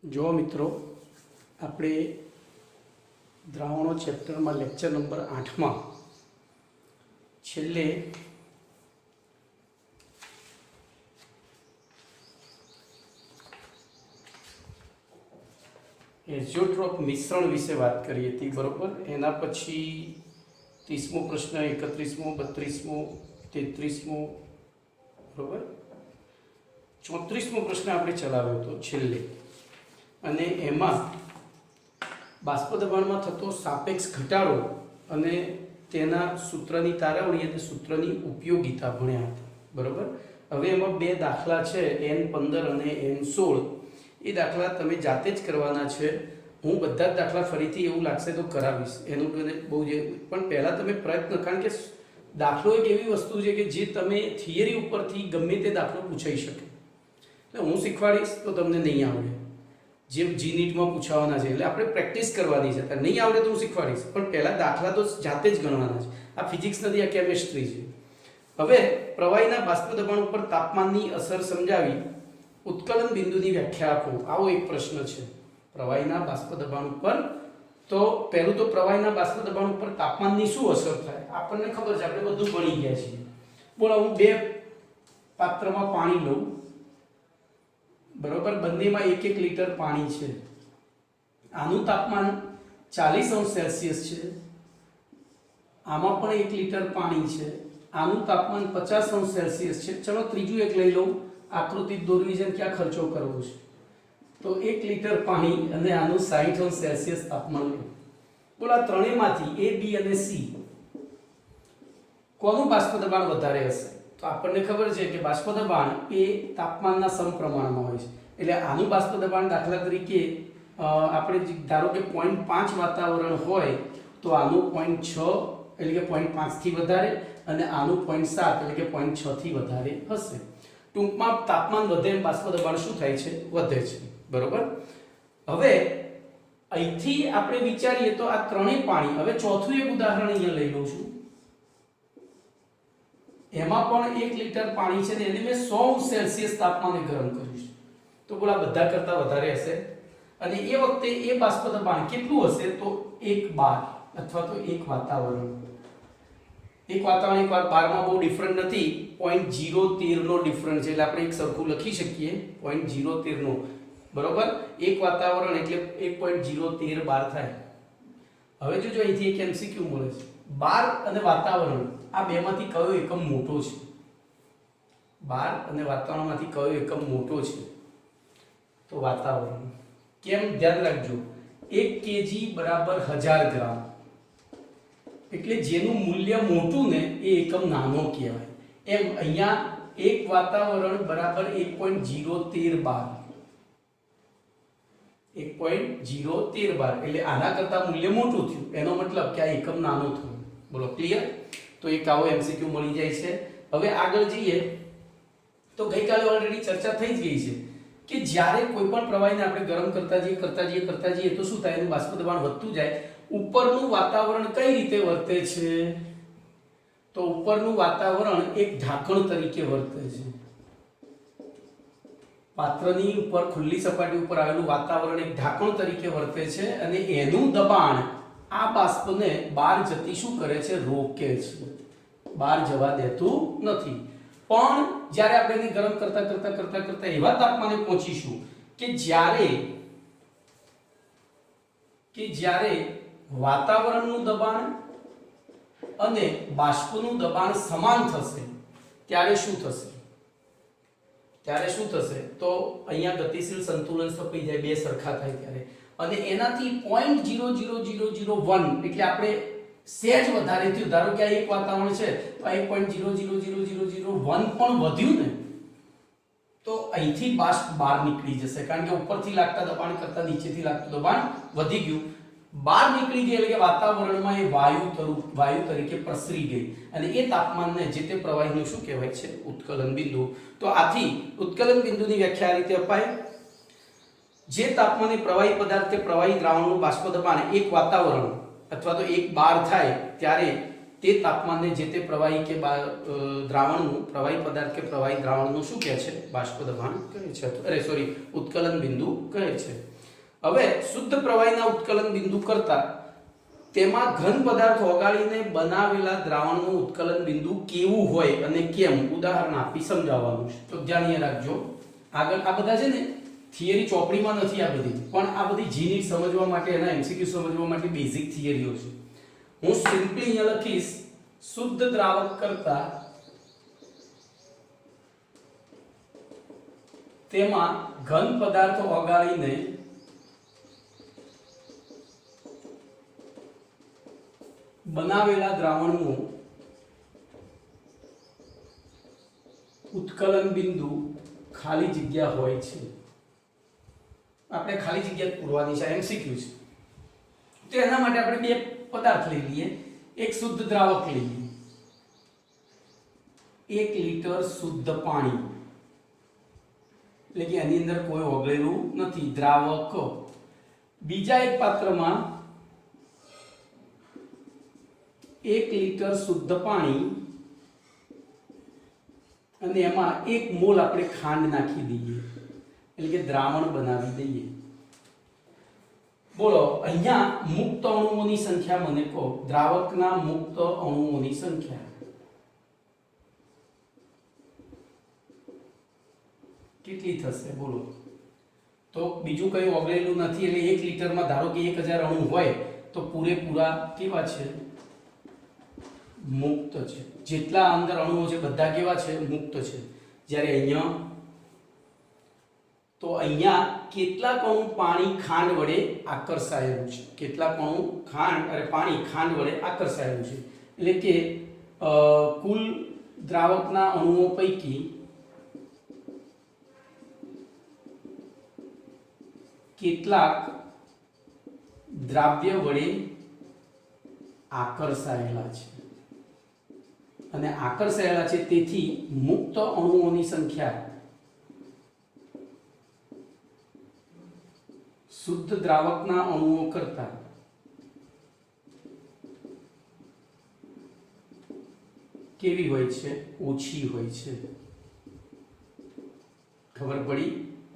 जो मित्रों આપણે દ્રાવણો ચેપ્ટરમાં લેક્ચર નંબર 8માં છેલ્લે એઝોટ્રોપ મિશ્રણ વિશે વાત કરી હતી, બરોબર। એના પછી 30મો પ્રશ્ન, 31મો, 32મો, 33મો, બરોબર, 34મો પ્રશ્ન આપણે ચલાવ્યો હતો છેલ્લે। અને એમાં બાષ્પ દબાણમાં થતો સાપેક્ષ ઘટાડો અને તેના સૂત્રની તારવણી અને સૂત્રની ઉપયોગિતા ભણ્યા હતા, બરોબર। હવે એમાં બે દાખલા છે, N15 અને N16। એ દાખલા તમે જાતે જ કરવાના છે। હું બધા જ દાખલા ફરીથી એવું લાગશે તો કરાવીશ, એનું બહુ જ, પણ પહેલાં તમે પ્રયત્ન, કારણ કે દાખલો એક એવી વસ્તુ છે કે જે તમે થિયરી ઉપરથી ગમે તે દાખલો પૂછાઈ શકે। એટલે હું શીખવાડીશ તો તમને નહીં આવડે, જે જીનીટમાં પૂછાવાના છે, એટલે આપણે પ્રેક્ટિસ કરવાની છે। નહીં આવડે તો હું શીખવાડીશ, પણ પહેલાં દાખલા તો જાતે જ ગણવાના છે। આ ફિઝિક્સ નથી, આ કેમેસ્ટ્રી છે। હવે પ્રવાહીના બાષ્પ દબાણ ઉપર તાપમાનની અસર સમજાવી ઉત્કલન બિંદુની વ્યાખ્યા આપો, આવો એક પ્રશ્ન છે। પ્રવાહીના બાષ્પ દબાણ ઉપર, તો પહેલું તો પ્રવાહીના બાષ્પ દબાણ ઉપર તાપમાનની શું અસર થાય આપણને ખબર છે, આપણે બધું ભણી ગયા છીએ। બોલો, હું બે પાત્રમાં પાણી લઉં, બરોબર, બંનેમાં 1 લીટર પાણી છે। આનું તાપમાન 40°C છે, આમાં પણ 1 લીટર પાણી છે, આનું તાપમાન 50°C છે। ચલો ત્રીજું એક લઈ લઉં, આકૃતિ દોરવી છે, ક્યાં ખર્ચો કરવો છે, તો 1 લીટર પાણી અને આનું 60°C તાપમાન લો। બોલો, આ ત્રણેયમાંથી A, B અને C કોનું બાષ્પ દબાણ વધારે હશે? તો આપણને ખબર છે કે બાષ્પ દબાણ એ તાપમાનના સમપ્રમાણમાં હોય છે। એટલે આનું બાષ્પ દબાણ દાખલા તરીકે આપણે ધારો કે 0.5 વાતાવરણ હોય તો આનું 0.6 એટલે કે 0.5 થી વધારે, અને આનું 0.7 એટલે કે 0.6 થી વધારે હશે। ટૂંકમાં તાપમાન વધે એમ બાષ્પ દબાણ શું થાય છે? વધે છે, બરોબર। હવે અહીંથી આપણે વિચારીએ તો આ ત્રણેય પાણી, હવે ચોથું એક ઉદાહરણ અહીંયા લઈ લઉં છું, એમાં પણ 1 લીટર પાણી છે ને એને મેં 100°C તાપમાને ગરમ કર્યું છે। તો બોલા બધા કરતા વધારે હશે, અને એ વખતે એ બાષ્પ દબાણ કેટલું હશે? તો 1 bar અથવા તો 1 વાતાવરણ। 1 વાતાવરણ 1 બારમાં બહુ ડિફરન્ટ નથી, 0.013 નો ડિફરન્ટ છે, એટલે આપણે એક સરખું લખી શકીએ 0.013 નો, બરોબર। 1 વાતાવરણ એટલે 1.013 બાર થાય। હવે જોજો અહીંથી એક MCQ મળે છે, બાર અને વાતાવરણ આ બેમાંથી કયો એકમ મોટો છે? બાર અને વાતાવરણમાંથી કયો એકમ મોટો છે? તો વાતાવરણ। કેમ? ધ્યાન રાખજો, 1 kg બરાબર 1000 ગ્રામ, એટલે જેનું મૂલ્ય મોટું ને એ એકમ નાનો કહેવાય। એમ અહીંયા 1 વાતાવરણ બરાબર 1.013 બાર, 1.013 બાર, એટલે આના કરતા મૂલ્ય મોટું થયું, એનો મતલબ કે આ એકમ નાનો થયો। બોલો, ક્લિયર? તો એક આવો MCQ મળી જાય છે। હવે આગળ જઈએ તો ગઈકાલે ઓલરેડી ચર્ચા થઈ જ ગઈ છે કે જ્યારે કોઈ પણ પ્રવાહીને આપણે ગરમ કરતા જઈએ તો શું થાય? એનું બાષ્પ દબાણ વધતું જાય। ઉપરનું વાતાવરણ કઈ રીતે વર્તે છે? તો ઉપરનું વાતાવરણ એક ઢાંકણ તરીકે વર્તે છે। પાત્રની ઉપર, ખુલ્લી સપાટી ઉપર આવેલું વાતાવરણ એક ઢાંકણ તરીકે વર્તે છે, અને એનું દબાણ આ બાષ્પને બહાર જતી શું કરે છે? રોકે છે, બહાર જવા દેતું નથી। પણ જ્યારે આપણે એને ગરમ કરતા એવા તાપમાને પહોંચીશું કે જ્યારે વાતાવરણનું દબાણ અને બાષ્પનું દબાણ સમાન થશે, ત્યારે શું થશે? તો અહીંયા ગતિશીલ સંતુલન સ્થપાઈ જાય, બે સરખા થાય ત્યારે, અને એનાથી 0.00001 એટલે આપણે સહેજ વધારે થયું, ધારો કે આ એક વાતાવરણ છે તો આ 1.0000001 પણ વધ્યું ને, તો અહીંથી બાષ્પ બહાર નીકળી જશે, કારણ કે ઉપરથી લાગતા દબાણ કરતા નીચેથી લાગતું દબાણ વધી ગયું, બહાર નીકળી ગઈ, એટલે કે વાતાવરણમાં એ વાયુ તરીકે પ્રસરી ગઈ, અને એ તાપમાનને જે તે પ્રવાહીનું શું કહેવાય છે? ઉત્કલન બિંદુ। તો આથી ઉત્કલન બિંદુની વ્યાખ્યા આ રીતે અપાય: જે તાપમાને પ્રવાહી પદાર્થ કે પ્રવાહી દ્રાવણનું બાષ્પ દબાણ 1 વાતાવરણ અથવા તો 1 બાર થાય ત્યારે તે તાપમાનને જે તે પ્રવાહી કે દ્રાવણનું પ્રવાહી પદાર્થ કે પ્રવાહી દ્રાવણનું શું કહે છે? બાષ્પ દબાણ કહે છે, ઉત્કલન બિંદુ કહે છે. હવે શુદ્ધ પ્રવાહીના ઉત્કલન બિંદુ કરતા તેમાં ઘન પદાર્થ ઓગાળીને બનાવેલા દ્રાવણનું ઉત્કલન બિંદુ કેવું હોય અને કેમ ઉદાહરણ આપી સમજાવવાનું છે. તો ધ્યાન રાખજો. આગળ આ બધા છે ને થિયરી ચોપડીમાં નથી, આ બધી પણ આ બધી જીની સમજવા માટે, એના એમસીક્યુ સમજવા માટે બેઝિક થિયરીઓ છે. હું સિમ્પલી અહીંયા લખીશ શુદ્ધ દ્રાવક કરતા તેમાં ઘન પદાર્થ ઓગાળીને બનાવેલા દ્રાવણનું ઉત્કલન બિંદુ ખાલી જગ્યા હોય છે. આપણે ખાલી જગ્યા પૂરવાની છે, એમસીક્યુ છે. તો એના માટે આપણે બે પદાર્થ લઈ લઈએ. એક શુદ્ધ દ્રાવક લઈએ, 1 લીટર શુદ્ધ પાણી, એટલે કે એની અંદર કોઈ ઓગળેલું નથી, દ્રાવક. બીજા એક પાત્રમાં 1 લીટર શુદ્ધ પાણી અને એમાં 1 મોલ આપણે ખાંડ નાખી દઈએ, એટલે કે દ્રાવણ બનાવી દઈએ. બોલો અહીંયા મુક્ત અણુઓની સંખ્યા મને કહો. દ્રાવકના મુક્ત અણુઓની સંખ્યા કેટલી થશે? બોલો. તો બીજું કઈ ઓગળેલું નથી, એટલે 1 લીટરમાં ધારો કે 1000 અણુ હોય તો પૂરેપૂરા કેવા છે? મુક્ત છે. જેટલા અંદર અણુઓ છે બધા કેવા છે? મુક્ત છે. જ્યારે અહીંયા તો અહીંયા કેટલાક અણુ પાણી ખાંડ વડે આકર્ષાયેલું છે, કેટલાક અણુ પાણી ખાંડ વડે આકર્ષાયેલું છે. એટલે કે કુલ દ્રાવકના અણુઓ પૈકી કેટલાક દ્રાવ્ય વડે આકર્ષાયેલા છે, અને આકર્ષાયેલા છે તેથી મુક્ત અણુઓની સંખ્યા શુદ્ધ દ્રાવકના અણુઓ કરતા કેવી હોય છે? ઓછી હોય છે. ખબર પડી?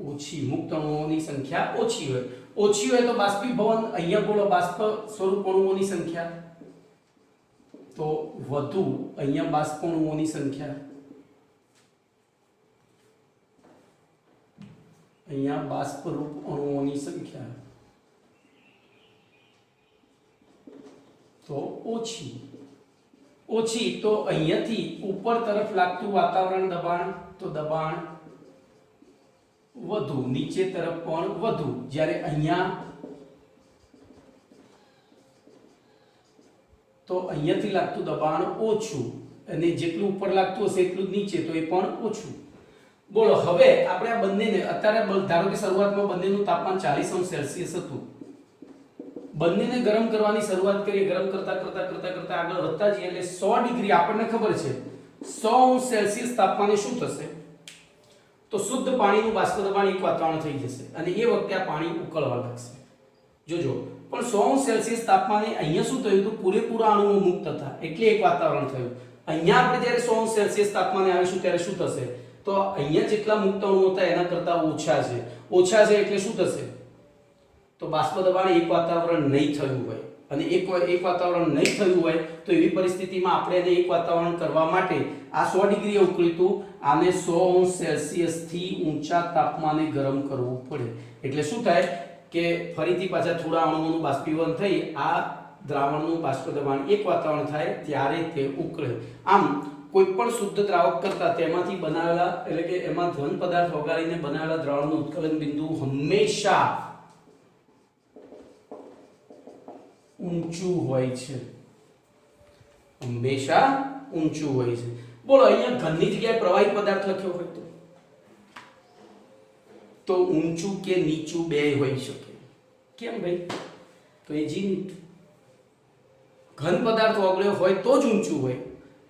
ઓછી. મુક્ત અણુઓની સંખ્યા ઓછી હોય. ઓછી હોય તો બાષ્પીભવન, અહીંયા બોલો બાષ્પ સ્વરૂપ અણુઓની સંખ્યા તો વધુ. અહીંયા બાષ્પ અણુઓની સંખ્યા, અહીંયા બાષ્પરૂપ અણુઓની સંખ્યા તો ઓછી. ઓછી તો અહીંયાથી ઉપર તરફ લાગતું વાતાવરણ દબાણ, તો દબાણ વધુ, નીચે તરફ પણ વધુ. જ્યારે અહીંયા તો અહીંયાથી લાગતું દબાણ ઓછું, અને જેટલું ઉપર લાગતું હશે એટલું જ નીચે, તો એ પણ ઓછું. બોલો હવે આપણે આ બંનેને અત્યારે ધારો કે શરૂઆતમાં બંનેનું તાપમાન 40°C હતું. બંનેને ગરમ કરવાની શરૂઆત કરીએ. ગરમ કરતા કરતા કરતા કરતા આગળ વધતા જઈએ એટલે 100 ડિગ્રી આપણને ખબર છે 100°C તાપમાને શું થશે? તો શુદ્ધ પાણીનું બાષ્પ દબાણ 1 વાતાવરણ થઈ જશે, અને એ વખતે આ પાણી ઉકળવા લાગશે. જોજો, પણ 100°C તાપમાને અહીંયા શું થયું હતું? પૂરેપૂરા અણુઓ મુક્ત હતા એટલે 1 વાતાવરણ થયું. અહીંયા આપણે જ્યારે 100°C તાપમાને આવીશું ત્યારે શું થશે? તો અહીંયા જેટલા મુક્ત અણુઓ હતા એના કરતા ઓછા છે. ઓછા છે એટલે શું થશે? તો બાષ્પ દબાણ 1 વાતાવરણ નહીં થયું હોય, અને એક વાતાવરણ નહીં થયું હોય તો એવી પરિસ્થિતિમાં આપણે એને 1 વાતાવરણ કરવા માટે આ 100 ડિગ્રીએ ઉકળ્યું હતું, આને 100°C થી ઊંચા તાપમાને ગરમ કરવું પડે. એટલે શું થાય કે ફરીથી પાછા થોડા અણુઓનું બાષ્પીભવન થઈ આ દ્રાવણનું બાષ્પ દબાણ 1 વાતાવરણ થાય ત્યારે તે ઉકળે. આમ કોઈ પણ શુદ્ધ દ્રાવક કરતા તેમાંથી બનાવેલા, એટલે કે એમાં ઘન પદાર્થ ઓગાળીને બનાવેલા દ્રાવણનું ઉત્કલન બિંદુ હંમેશા ઊંચું હોય છે. હંમેશા ઊંચું હોય છે. બોલો અહીંયા ઘનની જગ્યાએ પ્રવાહી પદાર્થ લખ્યો હોય તો ઊંચું કે નીચું બે હોઈ શકે. કેમ ભાઈ? તો એ જી ઘન પદાર્થ ઓગળ્યો હોય તો જ ઊંચું હોય.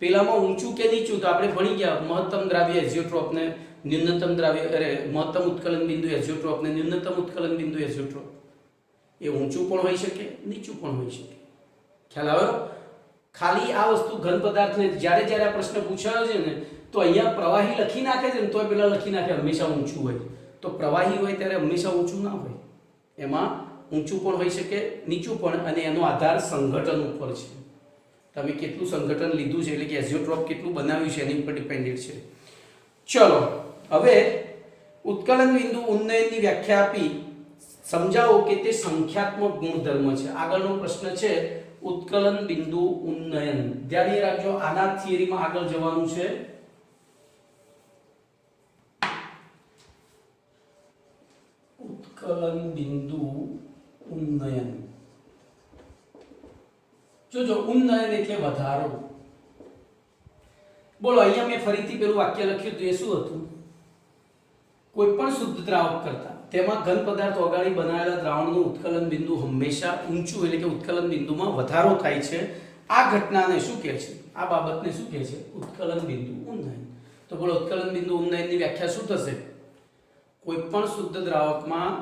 પેલામાં ઊંચું કે નીચું તો આપણે ભણી ગયા. મહત્તમ દ્રાવ્ય એઝિયોટ્રોપ ને ન્યૂનતમ દ્રાવ્ય, મહત્તમ ઉત્કલન બિંદુ એઝિયોટ્રોપ ને ન્યૂનતમ ઉત્કલન બિંદુ એઝિયોટ્રોપ. એ ઊંચું પણ હોઈ શકે, નીચું પણ હોઈ શકે. ખ્યાલ આવ્યો? ખાલી આ વસ્તુ ઘન પદાર્થને જ્યારે જ્યારે આ પ્રશ્ન પૂછાયો છે ને તો અહીંયા પ્રવાહી લખી નાખે છે ને તોય પેલા લખી નાખે હંમેશા ઊંચું હોય. તો પ્રવાહી હોય ત્યારે હંમેશા ઊંચું ના હોય, એમાં ઊંચું પણ હોઈ શકે, નીચું પણ, અને એનો આધાર સંઘટન ઉપર છે. તમે કેટલું સંઘટન લીધું છે એટલે કે એઝિયોટ્રોપ કેટલું બનાવ્યું છે એની ઉપર ડિપેન્ડેડ છે. ચલો હવે ઉત્કલન બિંદુ ઉન્નયનની વ્યાખ્યા આપી સમજાવો કે તે સંખ્યાત્મક ગુણધર્મ છે. આગળનો પ્રશ્ન છે ઉત્કલન બિંદુ ઉન્નયન. ધ્યાન રાખજો, આના થિયરીમાં આગળ જવાનું છે. ઉત્કલન બિંદુ ઉન્નયન. જોજો, ઉન્નયન એટલે વધારો. બોલો, અહીંયા મેં ફરીથી પેલું વાક્ય લખ્યું હતું, એ શું હતું? કોઈ પણ શુદ્ધ દ્રાવક કરતા તેમાં ઘન પદાર્થ ઓગાળી બનાવેલા દ્રાવણનું ઉત્કલન બિંદુ હંમેશા ઊંચું એટલે કે ઉત્કલન બિંદુમાં વધારો થાય છે. આ ઘટનાને શું કહે છે? આ બાબતને શું કહે છે? ઉત્કલન બિંદુ ઉન્નયન. તો બોલો, ઉત્કલન બિંદુ ઉન્નયનની વ્યાખ્યા શું થશે? કોઈ પણ શુદ્ધ દ્રાવકમાં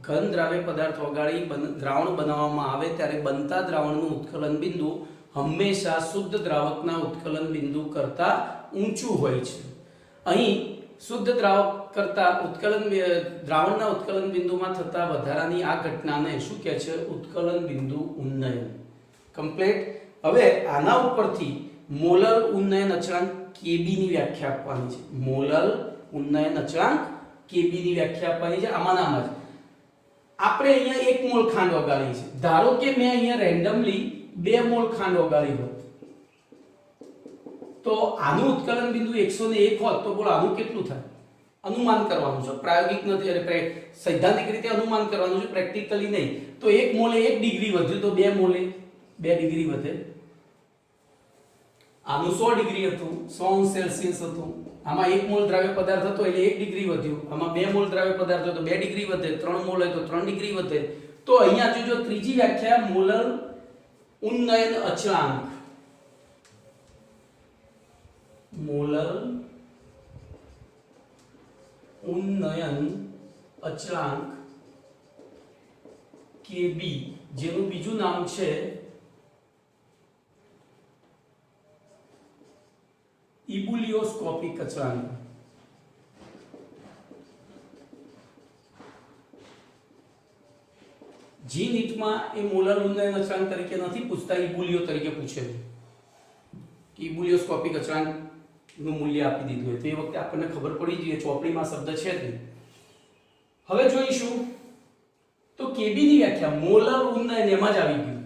ઘન દ્રાવ્ય પદાર્થ ઓગાળી દ્રાવણ બનાવવામાં આવે ત્યારે બનતા દ્રાવણનું ઉત્કલન બિંદુ હંમેશા શુદ્ધ દ્રાવકના ઉત્કલન બિંદુ કરતાં ઊંચું હોય છે. અહીં શુદ્ધ દ્રાવક કરતા દ્રાવણના ઉત્કલન બિંદુમાં થતા વધારાની આ ઘટનાને શું કહે છે? ઉત્કલન બિંદુ ઉન્નયન. કમ્પ્લીટ. હવે આના ઉપરથી મોલર ઉન્નયન અચળાંક Kb ની વ્યાખ્યા આપવાની છે. મોલર ઉન્નયન અચળાંક Kb ની વ્યાખ્યા આપવાની છે. આમાં જ આપણે અહીંયા 1 મોલ ખાંડ ઓગાળી છે. ધારો કે મેં અહીંયા રેન્ડમલી 2 મોલ ખાંડ ઓગાળી હોત તો આનું ઉત્કલન બિંદુ 101 હોત તો બોલો આનું કેટલું થાય? અનુમાન કરવાનું છે, પ્રાયોગિક નથી, એટલે સૈદ્ધાંતિક રીતે અનુમાન કરવાનું છે, પ્રેક્ટિકલી નહીં. તો 1 મોલે 1 ડિગ્રી વધ્યું તો 2 મોલે 2 ડિગ્રી વધે. આનું 100 ડિગ્રી હતું, 100 સેલ્સિયસ હતું. આમાં 1 મોલ દ્રાવ્ય પદાર્થ હતો એટલે 1 ડિગ્રી વધ્યું. આમાં 2 મોલ દ્રાવ્ય પદાર્થ હતો તો 2 ડિગ્રી વધે. 3 મોલ હોય તો 3 ડિગ્રી વધે. તો અહીંયા જોજો, ત્રીજી વ્યાખ્યા મોલર ઉન્નયન અચળાંક. મોલર ઉન્નયન અચળાંક Kb, જેનું બીજું નામ છે ઇબુલિયોસ્કોપિક અચળાંક. જી નીટમાં એ મોલર ઉન્નયન અચળાંક તરીકે નથી પૂછતા, ઇબુલિયો તરીકે પૂછે છે. ઇબુલિયોસ્કોપિક અચળાંક નું મૂલ્ય આપી દીધું હોય તો એ વખતે આપણને ખબર પડી જોઈએ, ચોપડીમાં શબ્દ છે જ નહીં. હવે જોઈશું તો Kb ની વ્યાખ્યા મોલર ઉન્નયન એમાં જ આવી ગયું.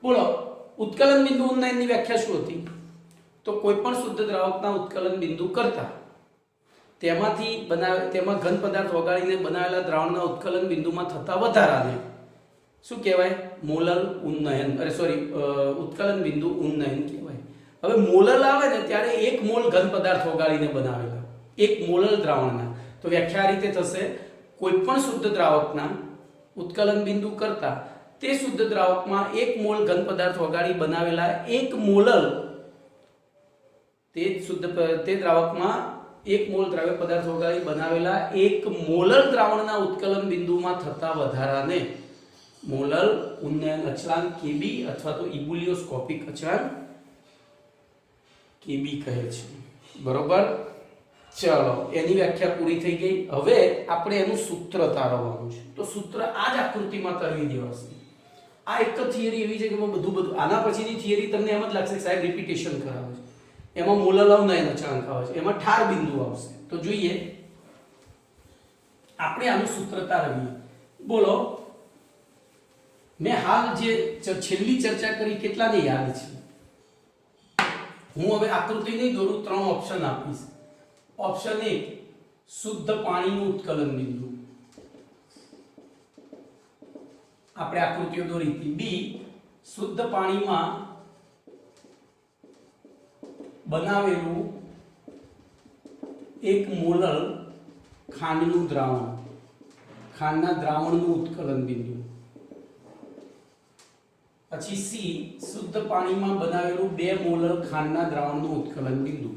બોલો, ઉત્કલન બિંદુ ઉન્નયનની વ્યાખ્યા શું હતી? તો કોઈ પણ શુદ્ધ દ્રાવકના ઉત્કલન બિંદુ કરતા તેમાં ઘન પદાર્થ ઓગાળીને બનાવેલા દ્રાવણના ઉત્કલન બિંદુમાં થતા વધારાને શું કહેવાય? મોલર ઉન્નયન, ઉત્કલન બિંદુ ઉન્નયન કહેવાય. હવે મોલર આવે ને ત્યારે 1 મોલ ઘન પદાર્થ ઓગાળીને બનાવેલા 1 મોલર દ્રાવણના, તો વ્યાખ્યા આ રીતે થશે: કોઈ પણ શુદ્ધ દ્રાવકના ઉત્કલન બિંદુ કરતા તે શુદ્ધ દ્રાવકમાં 1 મોલ ઘન પદાર્થ ઓગાળી બનાવેલા 1 મોલર તે દ્રાવકમાં 1 મોલ દ્રાવ્ય પદાર્થ ઓગાળી બનાવેલા 1 મોલર દ્રાવણના ઉત્કલન બિંદુમાં થતા વધારાને મોલર ઉન્નયન અચળાંક Kb અથવા તો ઇબુલિયોસ્કોપિક અચળાંક Kb કહે છે. બરોબર. ચલો, એની વ્યાખ્યા પૂરી થઈ ગઈ. હવે આપણે એનું સૂત્ર તારવવાનું છે. તો સૂત્ર આ જ આકૃતિમાં તારવી દેવાશે. આ એક થિયરી એવી છે કે બધું આના પછીની થિયરી તમને એમ જ લાગશે કે સાહેબ રિપીટેશન કરાવે છે. એમાં મોલર ઉન્નયન અચળાંક આવે છે, એમાં ઠાર બિંદુ આવશે. તો જોઈએ, આપણે આનું સૂત્ર તારવીએ. બોલો, મેં હાલ જે છેલ્લી ચર્ચા કરી કેટલાને યાદ છે? હું હવે આકૃતિ નહીં દોરું, 3 ઓપ્શન આપીશ. ઓપ્શન 1 શુદ્ધ પાણીનું ઉત્કલન બિંદુ, આપણે આકૃતિઓ દોરી હતી. બી, શુદ્ધ પાણીમાં બનાવેલું 1 મોલર ખાંડનું દ્રાવણ, ખાંડના દ્રાવણનું ઉત્કલન બિંદુ. પછી સી, શુદ્ધ પાણીમાં બનાવેલું 2 મોલર ખાંડના દ્રાવણનું ઉત્કલન બિંદુ.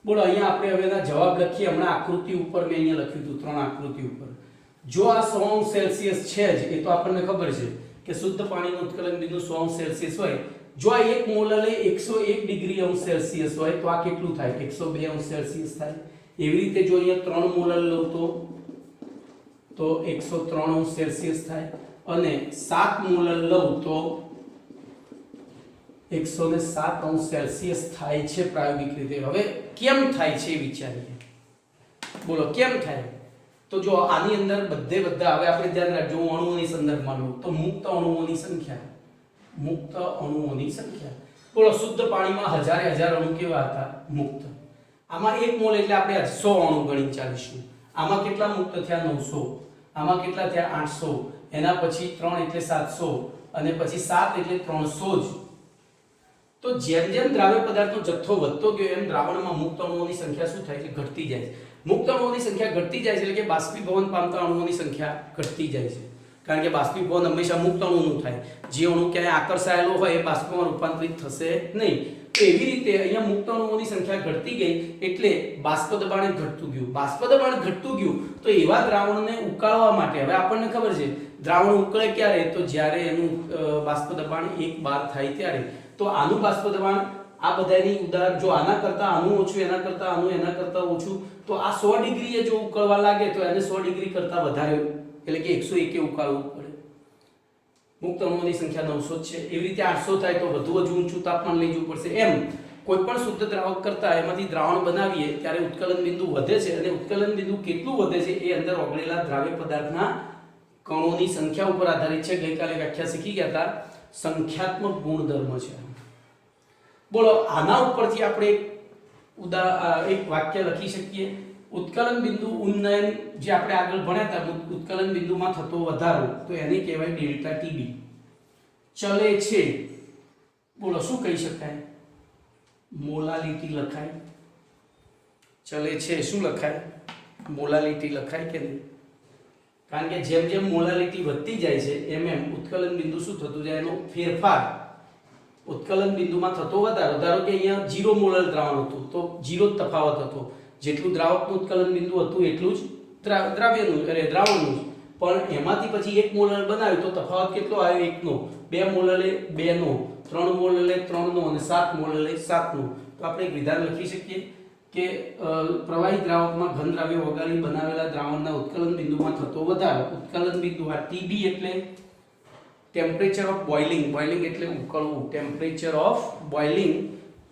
બોલો, અહીંયા આપણે હવે એના જવાબ લખીએ. હમણાં આકૃતિ ઉપર મેં અહીંયા લખ્યું હતું, 3 આકૃતિ ઉપર. જો આ 100 સેલ્સિયસ છે જ, એ તો આપણને ખબર છે કે શુદ્ધ પાણીનું ઉત્કલન બિંદુ 100 સેલ્સિયસ હોય જો આ 1 મોલલે 101 ડિગ્રી અંશ સેલ્સિયસ હોય તો આ કેટલું થાય 102 અંશ સેલ્સિયસ થાય એવી રીતે જો અહીંયા 3 મોલલ લઉં તો 103 અંશ સેલ્સિયસ થાય અને 7 મોલલ લઉં તો 107 અંશ સેલ્સિયસ થાય છે પ્રાયોગિક રીતે હવે કેમ થાય છે વિચારીએ બોલો કેમ થાય તો જો આની અંદર બધા હવે આપણે ધ્યાન રાખજો હું અણુઓની સંદર્ભમાં લઉં તો મુક્ત અણુઓની સંખ્યા બોલો શુદ્ધ પાણીમાં હજાર અણુ કેવા હતા મુક્ત આમાં 1 મોલ એટલે આપણે 100 અણુ ગણી ચાલીશું આમાં કેટલા મુક્ત થયા 900 આમાં કેટલા થયા 800 એના પછી 3 એટલે 700 અને પછી 7 એટલે 300 જ તો જેમ દ્રાવ્ય પદાર્થનો જથ્થો વધતો ગયો એમ દ્રાવણમાં મુક્ત અણુઓની સંખ્યા શું થાય છે ઘટતી જાય છે મુક્ત અણુઓની સંખ્યા ઘટતી જાય છે એટલે કે બાષ્પીભવન પામતા અણુઓની સંખ્યા ઘટતી જાય છે કારણ કે બાષ્પીભવન હંમેશા મુક્ત અણુનું થાય જે અણુ ક્યાંય આકર્ષાયેલો હોય એ બાષ્પમાં રૂપાંતરિત થશે નહીં તો એવી રીતે અહીંયા મુક્ત અણુઓની સંખ્યા ઘટતી ગઈ એટલે બાષ્પ દબાણ ઘટતું ગયું તો એવા દ્રાવણને ઉકાળવા માટે હવે આપણને ખબર છે દ્રાવણ ઉકળે ક્યારે તો જ્યારે એનું બાષ્પ દબાણ 1 bar થાય ત્યારે તો આનું બાષ્પ દબાણ આ બધાની ઉદાહરણ જો આના કરતા આનું ઓછું એના કરતા ઓછું તો આ 100 ડિગ્રીએ જો ઉકળવા લાગે તો એને 100 ડિગ્રી કરતા વધારે એટલે કે 101 ઉકાળવું પડે મુક્ત અણુઓની સંખ્યા 900 છે એવી રીતે 800 થાય તો વધુ ઊંચું તાપમાન લઈ જવું પડશે એમ કોઈ પણ શુદ્ધ દ્રાવક કરતા એમાંથી દ્રાવણ બનાવીએ ત્યારે ઉત્કલન બિંદુ વધે છે અને ઉત્કલન બિંદુ કેટલું વધે છે એ અંદર ઓગળેલા દ્રાવ્ય પદાર્થના કણોની સંખ્યા ઉપર આધારિત છે ગઈકાલે વ્યાખ્યા શીખી ગયા હતા સંખ્યાત્મક ગુણધર્મ છે બોલો આના ઉપરથી આપણે એક વાક્ય લખી શકીએ ઉત્કલન બિંદુ ઉન્નયન જે આપણે આગળ ભણ્યા હતા ઉત્કલન બિંદુમાં થતો વધારો તો એને કહેવાય ડેલ્ટા ટીબી ચલે છે બોલો શું કહી શકાય મોલાલિટી લખાય ચલે છે શું લખાય મોલાલિટી લખાય કે નહીં કારણ કે જેમ મોલાલિટી વધતી જાય છે એમ ઉત્કલન બિંદુ શું થતું જાય એનો ફેરફાર ઉત્કલન બિંદુમાં થતો વધારો ધારો કે અહીંયા 0 મોલલ દ્રાવણ હતું તો 0 જ તફાવત હતો જેટલું દ્રાવકનું ઉત્કલન બિંદુ હતું એટલું જ દ્રાવણનું પણ એમાંથી પછી 1 મોલલ બનાવ્યું તો તફાવત કેટલો આવ્યો 1 નો 2 મોલલે 2 નો 3 મોલલે 3 નો અને 7 મોલલે 7 નો તો આપણે એક વિધાન લખી શકીએ કે પ્રવાહી દ્રાવકમાં ઘન દ્રાવ્ય ઓગાળી બનાવેલા દ્રાવણના ઉત્કલન બિંદુમાં થતો વધારો ઉત્કલન બિંદુ આ ટીબી એટલે ટેમ્પરેચર ઓફ બોઇલિંગ એટલે ઉકળવું ટેમ્પરેચર ઓફ બોઇલિંગ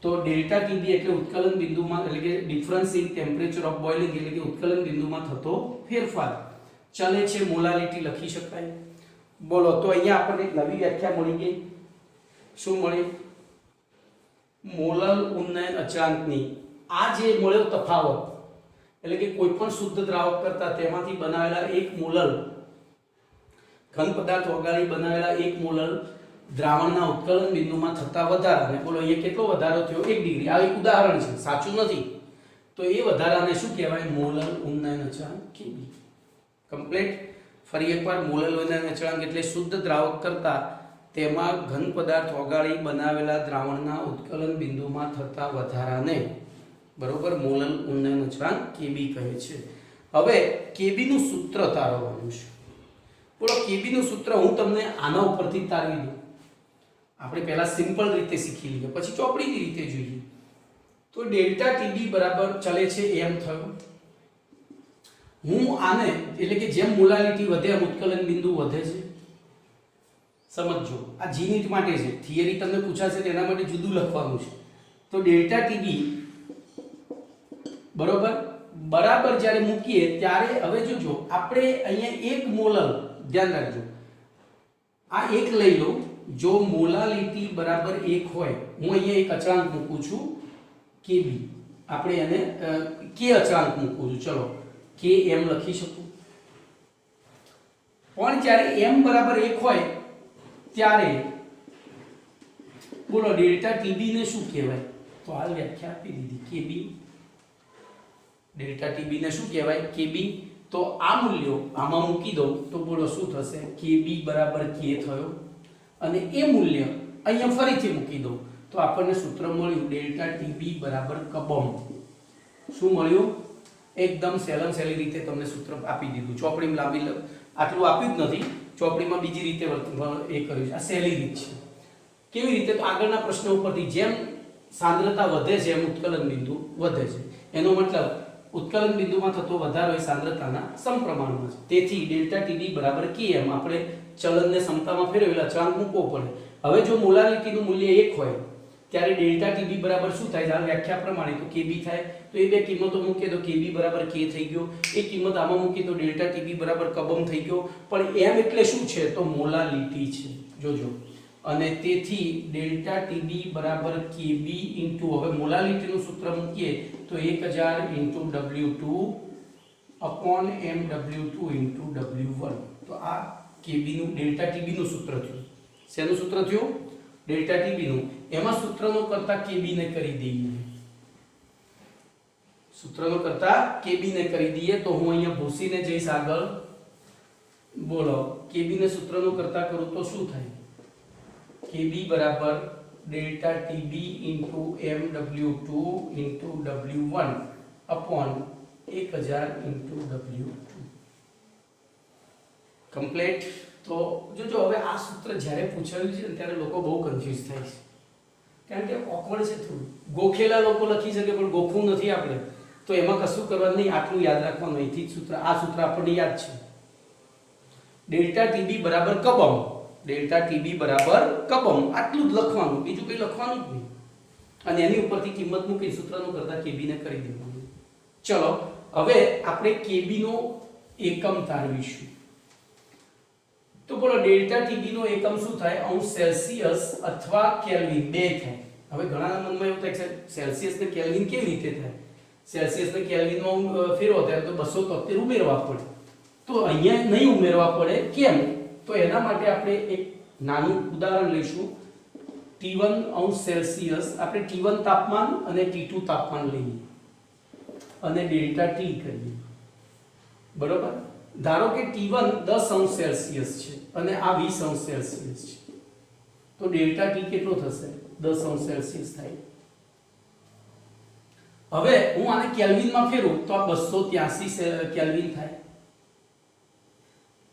તો ડેલ્ટા ટીબી એટલે ઉત્કલન બિંદુમાં એટલે કે difference in temperature of boiling એટલે કે ઉત્કલન બિંદુમાં થતો ફેરફાર ચલે છે મોલાલિટી લખી શકાય બોલો તો અહીંયા આપણને એક નવી વ્યાખ્યા મળી ગઈ શું મળી મોલલ ઉન્નયન અચળાંકની આ જે મળ્યો તફાવત એટલે કે કોઈ પણ શુદ્ધ દ્રાવક કરતા તેમાંથી બનાવેલા 1 મોલલ ઘન પદાર્થ ઓગાળી બનાવેલા 1 મોલલ દ્રાવણના ઉત્કલન બિંદુમાં થતા વધારાને બોલો અહીંયા કેટલો વધારો થયો 1 ડિગ્રી આ એક ઉદાહરણ છે સાચું નથી તો એ વધારાને શું કહેવાય મોલલ ઉન્નયન અચળાંક કેબી કમ્પ્લીટ ફરી એકવાર મોલલ ઉન્નયન અચળાંક એટલે શુદ્ધ દ્રાવક કરતા તેમાં ઘન પદાર્થ ઓગાળી બનાવેલા દ્રાવણના ઉત્કલન બિંદુમાં થતા વધારાને બરોબર મોલલ ઉન્નયન અચળાંક કેબી કહે છે હવે કેબી નું સૂત્ર તારવવાનું છે બોલો કેબી નું સૂત્ર હું તમને આના ઉપરથી તારવી દઉં આપણે પહેલા સિમ્પલ રીતે શીખી લઈએ પછી ચોપડીની રીતે જોઈએ તો ડેલ્ટા ટીબી બરાબર ચલે છે એમ થયું હું આને એટલે કે જેમ મોલાલિટી વધે એમ ઉત્કલન બિંદુ વધે છે સમજો આ જીનિટ માટે છે થિયરી તમને પૂછાશે તેના માટે જુદું લખવાનું છે તો ડેલ્ટા ટીબી બરાબર જ્યારે મૂકીએ ત્યારે હવે જોજો આપણે અહીંયા 1 મોલલ ધ્યાન રાખજો આ એક લઈ લો જો મોલાલિટી બરાબર 1 હોય હું અહીંયા એક અચળાંક મૂકું છું કેબી આપણે એને કે અચળાંક મૂકું છું ચલો કે એમ લખી શકું પણ જ્યારે m બરાબર 1 હોય ત્યારે બોલો ડેલ્ટા ટીબી ને શું કહેવાય તો હાલ વ્યાખ્યા આપી દીધી કેબી ડેલ્ટા ટીબી ને શું કહેવાય કેબી તો આ મૂલ્યો આમાં મૂકી દઉં તો બોલો શું થશે કેબી બરાબર કે થયો અને એ મૂલ્ય અહીંયા ફરીથી મૂકી દઉં તો આપણને સૂત્ર મળ્યું ડેલ્ટા ટીબી બરાબર કબમ શું મળ્યું એકદમ સહેલી રીતે તમને સૂત્ર આપી દીધું ચોપડીમાં આટલું આપ્યું જ નથી ચોપડીમાં બીજી રીતે એ કર્યું છે આ સહેલી રીત છે કેવી રીતે? તો આગળના પ્રશ્ન ઉપરથી જેમ સાંદ્રતા વધે છે એમ ઉત્કલન બિંદુ વધે છે. એનો મતલબ ઉત્કલન બિંદુમાં થતો વધારો એ સાંદ્રતાના સમપ્રમાણમાં છે. તેથી ડેલ્ટા ટીબી બરાબર km આપણે ચલનને સમતામાં ફેરવેલા અચળાંક મૂકવો પડે. હવે જો મોલારિટીનું મૂલ્ય 1 હોય ત્યારે ડેલ્ટા ટીબી બરાબર શું થાય? આ વ્યાખ્યા પ્રમાણે તો kb થાય. તો એ બે કિંમતો મૂકીએ તો kb બરાબર k થઈ ગયો. એ કિંમત આમાં મૂકીએ તો ડેલ્ટા ટીબી બરાબર કબમ થઈ ગયો. પણ m એટલે શું છે? તો મોલારિટી છે. જોજો. અને તેથી ડેલ્ટા ટીબી બરાબર kb ઇન્ટુ, હવે મોલારિટીનું સૂત્ર મૂકીએ તો 1000 into W2 upon mW2 into W1. તો આ kb નું ડેલ્ટા ટીબી નું સૂત્ર થયું. શેનું સૂત્ર થયું? ડેલ્ટા ટીબી નું. એમાં સૂત્રનો કરતા kb ને કરી દઈએ. સૂત્રનો કરતા kb ને કરી દઈએ તો હું અહીંયા ભૂસીને જઈશ આગળ. બોલો, kb ને સૂત્રનો કરતા કરું તો શું થાય? kb બરાબર delta TB into mW2 into W1 upon 1000 into W2. Complete. તો જોજો, હવે આ સૂત્ર જ્યારે પૂછાયું છે ત્યારે લોકો બહુ કન્ફ્યુઝ થાય છે, કારણ કે ઓકવર્ડ છે થોડું. ગોખેલા લોકો લખી શકે પણ ગોખવું નથી આપણે, તો એમાં કશું કરવાનું નહીં. આટલું યાદ રાખવાનું. અહીંથી જ સૂત્ર, આ સૂત્ર આપણને યાદ છે. ડેલ્ટા ટીબી બરાબર કબમ, ડેલ્ટા ટીબી બરાબર કબમ, આટલું જ લખવાનું, બીજું કંઈ લખવાનું જ નહીં. અને એની ઉપરથી કિંમત મૂકી સૂત્રનો કરતા kb ને કરી દેવાનું. ચલો, હવે આપણે kb નો એકમ તારવીશું. તો બોલો, ડેલ્ટા ટીબી નો એકમ શું થાય? અંશ સેલ્સિયસ અથવા કેલ્વિન બે થાય. હવે ઘણાના મનમાં એવું થાય કે સેલ્સિયસ ને કેલ્વિન કેવી રીતે થાય? સેલ્સિયસ ને કેલ્વિનમાં ફેરવો ત્યારે તો 273 ઉમેરવા પડે. તો અહીંયા નહીં ઉમેરવા પડે. કેમ? તો એના માટે આપણે એક નાનું ઉદાહરણ લઈશું. T1 અંશ સેલ્સિયસ, આપણે T1 તાપમાન અને T2 તાપમાન લઈએ અને ડેલ્ટા T કરીએ. બરોબર? ધારો કે T1 10 અંશ સેલ્સિયસ છે અને આ 20 અંશ સેલ્સિયસ છે. તો ડેલ્ટા T કેટલો થશે? 10 અંશ સેલ્સિયસ થાય. હવે હું આને કેલ્વિનમાં ફેરવું તો આ 283 કેલ્વિન થાય,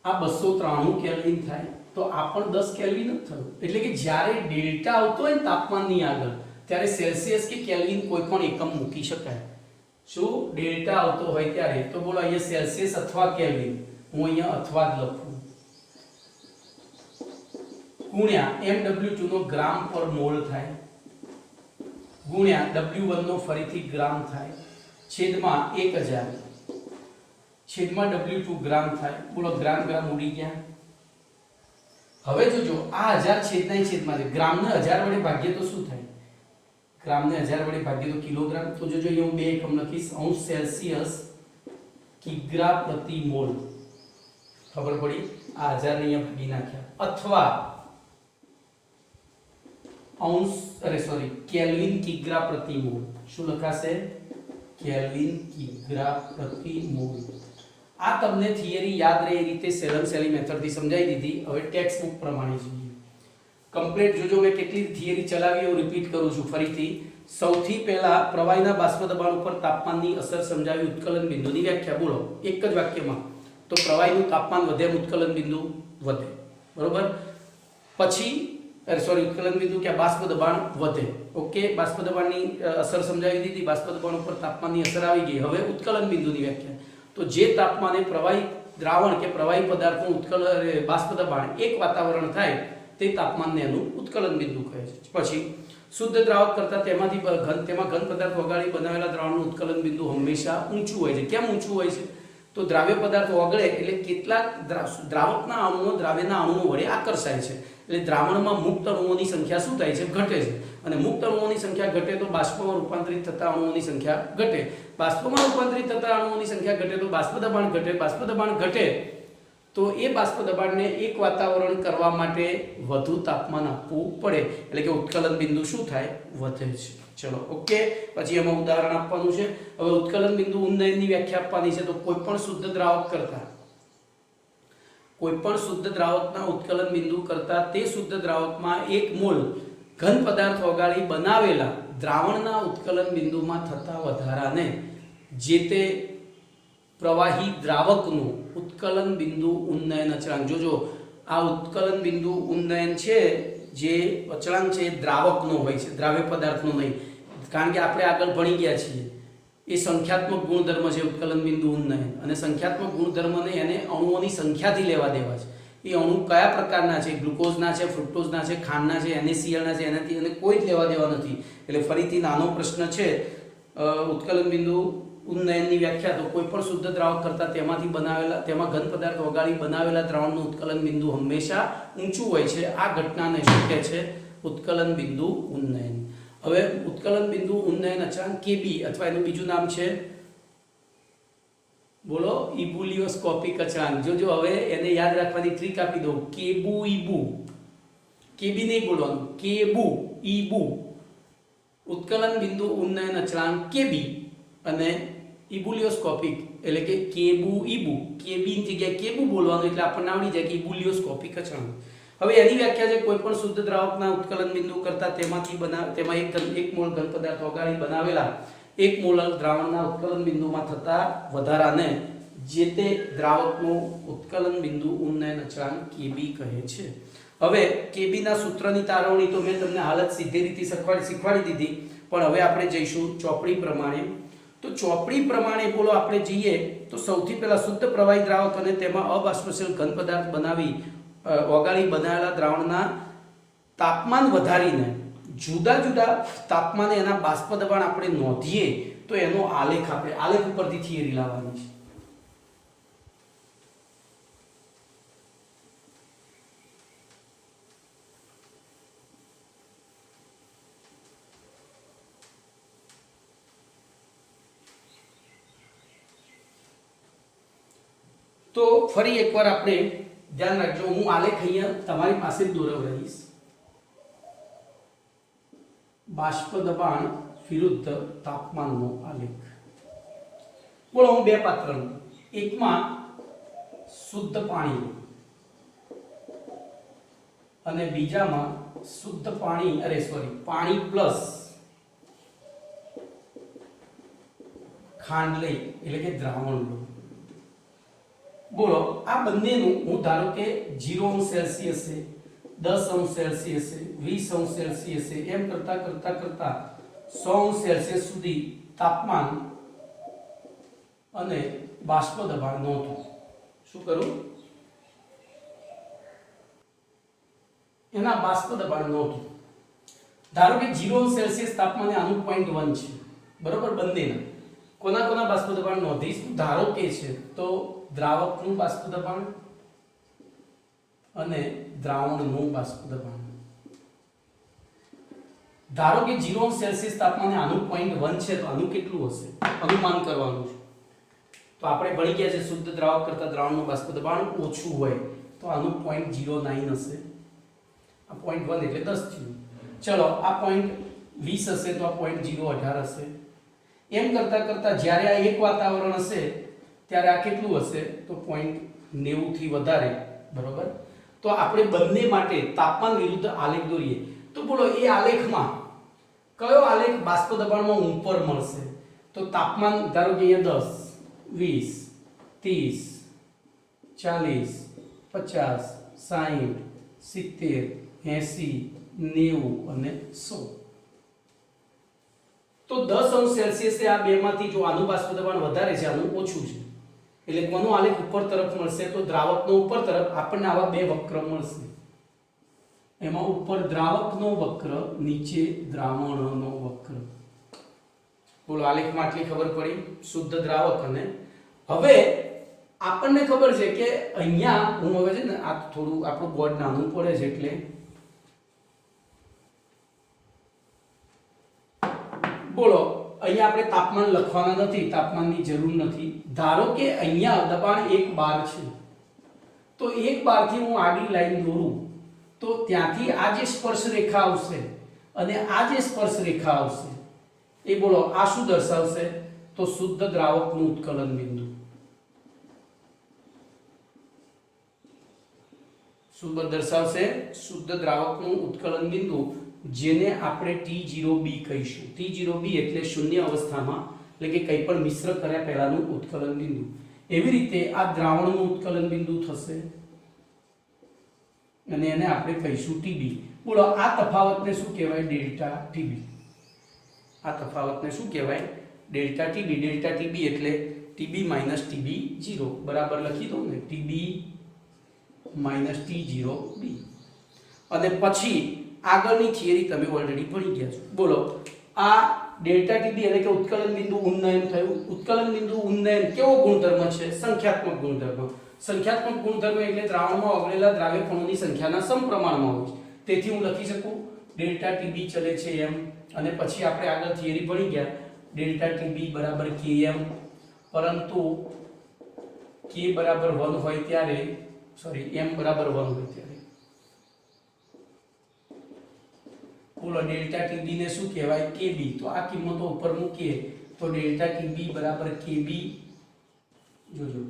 આ 293 કેલ્વિન થાય. તો આ પણ 10 કેલ્વિન જ થયું. એટલે કે જ્યારે ડેલ્ટા આવતો હોય તાપમાનની આગળ ત્યારે સેલ્સિયસ કે કેલ્વિન કોઈ પણ એકમ મૂકી શકાય. શું? ડેલ્ટા આવતો હોય ત્યારે. તો બોલો, અહીંયા સેલ્સિયસ અથવા કેલ્વિન, હું અહીંયા અથવા જ લખું, ગુણ્યા mW2 નો ગ્રામ પર મોલ થાય, ગુણ્યા W1 નો ફરીથી ગ્રામ થાય, છેદમાં 1000, છેદમાં W2 ગ્રામ થાય. બોલો, ગ્રામ ગ્રામ ઉડી ગયા. હવે જોજો, આ 1000 છેદના છેદમાં છે. ગ્રામને 1000 વડે ભાગીએ તો શું થાય? ગ્રામને 1000 વડે ભાગીએ તો કિલોગ્રામ. તો જોજો, અહીંયા હું બે એકમ લખીશ, અંશ સેલ્સિયસ કિગ્રા પ્રતિ મોલ. ખબર પડી? આ 1000 ને અહીંયા ભાગી નાખ્યા. અથવા કેલ્વિન કિગ્રા પ્રતિ મોલ. શું લખાશે? કેલ્વિન કિગ્રા પ્રતિ મોલ. આ તમને થિયરી યાદ રહે એ રીતે સેલી મેથડથી સમજાવી દીધી. હવે ટેક્સ્ટ બુક પ્રમાણે જોઈએ. કમ્પ્લીટ જોજો, મેં કેટલી થિયરી ચલાવી એવું રિપીટ કરું છું ફરીથી. સૌથી પહેલા પ્રવાહીના બાષ્પ દબાણ ઉપર તાપમાનની અસર સમજાવી ઉત્કલન બિંદુની વ્યાખ્યા. બોલો, એક જ વાક્યમાં. તો પ્રવાહીનું તાપમાન વધે એમ ઉત્કલન બિંદુ વધે. બરોબર? પછી ઉત્કલન બિંદુ કે બાષ્પ દબાણ વધે. ઓકે, બાષ્પ દબાણની અસર સમજાવી દીધી. બાષ્પ દબાણ ઉપર તાપમાનની અસર આવી ગઈ. હવે ઉત્કલન બિંદુની વ્યાખ્યા. તો જે તાપમાને પ્રવાહી દ્રાવણ કે પ્રવાહી પદાર્થનું બાષ્પ દબાણ એક વાતાવરણ થાય તે તાપમાનને એનું ઉત્કલન બિંદુ કહે છે. પછી શુદ્ધ દ્રાવક કરતા તેમાં ઘન પદાર્થ ઓગાળી બનાવેલા દ્રાવણનું ઉત્કલન બિંદુ હંમેશા ઊંચું હોય છે. કેમ ઊંચું હોય છે? તો દ્રાવ્ય પદાર્થ ઓગળે એટલે કેટલાક દ્રાવકના અણુઓ દ્રાવ્યના અણુઓ વડે આકર્ષાય છે. એટલે દ્રાવણમાં મુક્ત અણુઓની સંખ્યા શું થાય છે? ઘટે છે. અને મુક્ત અણુઓની સંખ્યા ઘટે તો બાષ્પમાં રૂપાંતરિત થતા અણુઓની સંખ્યા ઘટે. બાષ્પમાં રૂપાંતરિત થતા અણુઓની સંખ્યા ઘટે તો બાષ્પ દબાણ ઘટે. બાષ્પ દબાણ ઘટે તો એ બાષ્પ દબાણને એક વાતાવરણ કરવા માટે વધુ તાપમાન આપવું પડે. એટલે કે ઉત્કલન બિંદુ શું થાય? વધે છે. ચલો, ઓકે. પછી એમાં ઉદાહરણ આપવાનું છે. હવે ઉત્કલન બિંદુ ઉન્નયનની વ્યાખ્યા આપવાની છે. તો કોઈ પણ શુદ્ધ દ્રાવકના ઉત્કલન બિંદુ કરતા તે શુદ્ધ દ્રાવકમાં 1 મોલ ઘન પદાર્થ ઓગાળી બનાવેલા દ્રાવણના ઉત્કલન બિંદુમાં થતા વધારાને જે તે પ્રવાહી દ્રાવકનું ઉત્કલન બિંદુ ઉન્નયન અચળાંક. જોજો, આ ઉત્કલન બિંદુ ઉન્નયન છે જે અચળાંક છે એ દ્રાવકનો હોય છે, દ્રાવ્ય પદાર્થનો નહીં, કારણ કે આપણે આગળ ભણી ગયા છીએ એ સંખ્યાત્મક ગુણધર્મ છે ઉત્કલન બિંદુ ઉન્નયન, અને સંખ્યાત્મક ગુણધર્મને એને અણુઓની સંખ્યાથી લેવા દેવા છે. એ અણુ કયા પ્રકારના છે, ગ્લુકોઝના છે, ફ્રુક્ટોઝના છે, ખાંડના છે, NaClના છે, એનાથી એને કોઈ જ લેવા દેવા નથી. એટલે ફરીથી નાનો પ્રશ્ન છે, ઉત્કલન બિંદુ ઉન્નયનની વ્યાખ્યા તો કોઈ પણ શુદ્ધ દ્રાવક કરતા તેમાંથી બનાવેલા, તેમાં ઘન પદાર્થ ઓગાળી બનાવેલા દ્રાવણનું ઉત્કલન બિંદુ હંમેશા ઊંચું હોય છે. આ ઘટનાને શું કહે છે? ઉત્કલન બિંદુ ઉન્નયન. હવે ઉત્કલન બિંદુ ઉન્નયન અચળાંક Kb અથવા એનું બીજું નામ છે, બોલો, ઇબુલિયોસ્કોપિક અચળાંક. જો હવે એને યાદ રાખવાની ટ્રીક આપી દો. કેબુ ઈબુ, કેબી નહીં બોલવાનું, કેબુ ઈબુ. ઉત્કલન બિંદુ ઉન્નયન અચળાંક Kb અને ઇબુલિયોસ્કોપિક એટલે કે કેબુ ઈબુ. કેબી ની જગ્યાએ કેબુ બોલવાનું એટલે આપણને આવડી જાય કે ઇબુલિયોસ્કોપિક અચળાંક. હવે એની વ્યાખ્યા છે કોઈ પણ શુદ્ધ દ્રાવકના ઉત્કલન બિંદુ કરતા તેમાં એક મોલ ઘન પદાર્થ ઓગાળી બનાવેલા 1 મોલ દ્રાવણના ઉત્કલન બિંદુમાં થતા વધારાને જે તે દ્રાવકનું ઉત્કલન બિંદુ ઉન્નયન અચળાંક Kb કહે છે. હવે Kb ના સૂત્રની તારવણી તો મેં તમને હાલત સીધી રીતે શીખવાડી દીધી, પણ હવે આપણે જઈશું ચોપડી પ્રમાણે. તો ચોપડી પ્રમાણે બોલો આપણે જઈએ તો સૌથી પહેલા શુદ્ધ પ્રવાહી દ્રાવક અને તેમાં અબાષ્પશીલ ઘન પદાર્થ બનાવી ઓગાળી બનાવેલા દ્રાવણના તાપમાન વધારીને જુદા જુદા તાપમાને એના બાષ્પ દબાણ આપણે નોંધીએ તો એનો આલેખ આપણે આલેખ ઉપરથી થિયરી લાવવાની છે. તો ફરી એકવાર આપણે ધ્યાન રાખજો, હું આલેખ અહીંયા તમારી પાસે જ દોરવીશ. બાષ્પ દબાણ વિરુદ્ધ તાપમાનનો આલેખ. બોલો, હું બે પાત્ર લઉં. એકમાં શુદ્ધ પાણી અને બીજામાં શુદ્ધ પાણી પ્લસ ખાંડ લઈ એટલે કે દ્રાવણ લો. બોલો, આ બંનેનું હું ધારો કે 0°C છે, 10°C છે, 20°C છે, એમ કરતા 100°C સુધી તાપમાન અને બાષ્પ દબાણ નોંધો. શું કરું? એના બાષ્પ દબાણ નોંધો. ધારો કે 0°C તાપમાને આનું 0.1 છે, બરોબર. બંનેના કોના બાષ્પ દબાણ નોંધીશ? ધારો કે છે તો દ્રાવકનું બાષ્પ દબાણ અને દ્રાવણનું બાષ્પ દબાણ. ધારો કે 0°C તાપમાને આનું 0.1 છે, તો આનું કેટલું હશે અનુમાન કરવાનું છે. તો આપણે ભણી ગયા છે શુદ્ધ દ્રાવક કરતા દ્રાવણનું બાષ્પ દબાણ ઓછું હોય તો આનું 0.09 હશે. આ 0.1 એટલે 10 થયું. ચલો, આ 0.20 હશે તો આ 0.018 હશે. એમ કરતા જ્યારે આ એક વાતાવરણ હશે ત્યારે આ કેટલું હશે? તો 0.90 થી વધારે, બરોબર. તો આપણે બંને માટે તાપમાન વિરુદ્ધ આલેખ દોરીએ. તો બોલો, એ આલેખમાં કયો આલેખ બાષ્પ દબાણમાં ઉપર મળશે? તો તાપમાન ધારો કે અહીંયા 10, 20, 30, 40, 50, 60, 70, 80, 90 અને 100. તો 10°C આ બેમાંથી જો આનું બાષ્પ દબાણ વધારે છે, આનું ઓછું છે, એટલે કોનો આલેખ ઉપર તરફ મળશે? તો દ્રાવકનો ઉપર તરફ. આપણને આવા બે વક્ર મળશે. એમાં ઉપર દ્રાવકનો વક્ર, નીચે દ્રાવણનો વક્ર. બોલો, આલેખમાં આટલી ખબર પડી શુદ્ધ દ્રાવક. અને હવે આપણને ખબર છે કે અહીંયા હું હવે છે ને આ થોડું આપણું બોર્ડ નાનું પડે છે એટલે બોલો, અહીંયા આપણે તાપમાન લખવાના નથી, તાપમાનની જરૂર નથી. ધારો કે અહીંયા દબાણ 1 bar છે, તો 1 bar થી હું આડી લાઈન દોરું તો ત્યાંથી આ જે સ્પર્શ રેખા આવશે અને આ જે સ્પર્શ રેખા આવશે એ બોલો આ શું દર્શાવશે? તો શુદ્ધ દ્રાવકનું ઉત્કલન બિંદુ. શું દર્શાવશે? શુદ્ધ દ્રાવકનું ઉત્કલન બિંદુ, જેને આપણે T0B કહીશું. T0B એટલે શૂન્ય અવસ્થામાં, એટલે કે કંઈ પણ મિશ્ર કર્યા પહેલાનું ઉત્કલન બિંદુ. એવી રીતે આ દ્રાવણનું ઉત્કલન બિંદુ થશે અને એને આપણે કહીશું ટીબી. બોલો આ તફાવતને શું કહેવાય? Delta TB. આ તફાવતને શું કહેવાય? Delta TB. ડેલ્ટા ટીબી એટલે ટીબી માઇનસ ટીબી 0 બરાબર લખી દો ને, ટીબી માઇનસ T0 બી. અને પછી આગળની થિયરી તમે ઓલરેડી ભણી ગયા છો. બોલો આ ડેલ્ટા ટીબી એટલે કે ઉત્કલન બિંદુ ઉન્નયન થયું. ઉત્કલન બિંદુ ઉન્નયન કેવો ગુણધર્મ છે? સંખ્યાત્મક ગુણધર્મ. સંખ્યાત્મક ગુણધર્મ એટલે દ્રાવણમાં ઓગળેલા દ્રાવ્ય કણોની સંખ્યાના સમપ્રમાણમાં હોય છે. તેથી હું લખી શકું ડેલ્ટા ટીબી ચલે છે એમ. અને પછી આપણે આગળ થિયરી ભણી ગયા ડેલ્ટા ટીબી બરાબર Km, પરંતુ K બરાબર 1 હોય ત્યારે M બરાબર 1 હોય ત્યારે. બોલો ડેલ્ટા ટીબી ને શું કહેવાય? Kb. તો આ કિંમતો ઉપર મૂકીએ તો ડેલ્ટા ટીબી બરાબર Kb, જોજો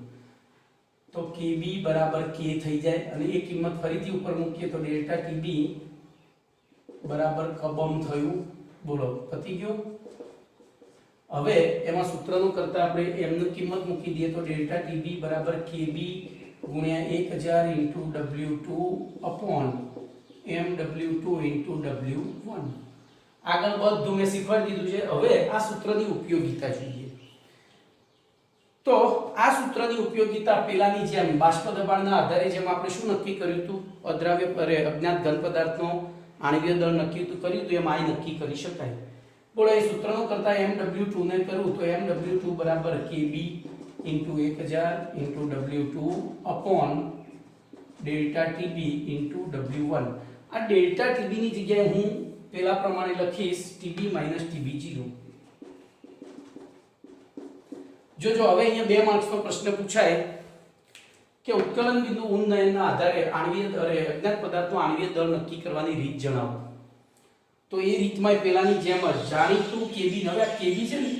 તો Kb બરાબર K થઈ જાય. અને એ કિંમત ફરીથી ઉપર મૂકીએ તો ડેલ્ટા ટીબી બરાબર કબમ થયું. બોલો પતી ગયો. હવે એમાં સૂત્રનું કરતા આપણે m ની કિંમત મૂકી દઈએ તો ડેલ્ટા ટીબી બરાબર Kb ગુણ્યા 1000 W2 upon mW2 W1. આગળ બધું મેં શીખવાડી દીધું છે. હવે આ સૂત્રની ઉપયોગિતા જોઈએ. તો આ સૂત્રની ઉપયોગિતા પેલાની જેમ બાષ્પ દબાણના આધારે જેમ આપણે શું નક્કી કર્યું હતું? અજ્ઞાત ઘન પદાર્થનો આણ્વીય દળ નક્કી કર્યું હતું એમ આ નક્કી કરી શકાય. બોલો એ સૂત્રનો કરતા mW2 ને કરું તો mW2 બરાબર Kb * 1000 W2 upon delta TB W1. આ ડેલ્ટા ટીબી ની જગ્યાએ હું પેલા પ્રમાણે લખીશ ટીબી માઇનસ ટીબી 0. જોજો હવે અહીંયા 2 માર્ક્સનો પ્રશ્ન પૂછાય કે ઉત્કલન બિંદુ ઉન્નયનના આધારે અજ્ઞાત પદાર્થનો આણ્વીય દળ નક્કી કરવાની રીત જણાવો. તો એ રીતમાં પેલાની જેમ જ જાણીતું Kb. હવે આ Kb છે ને,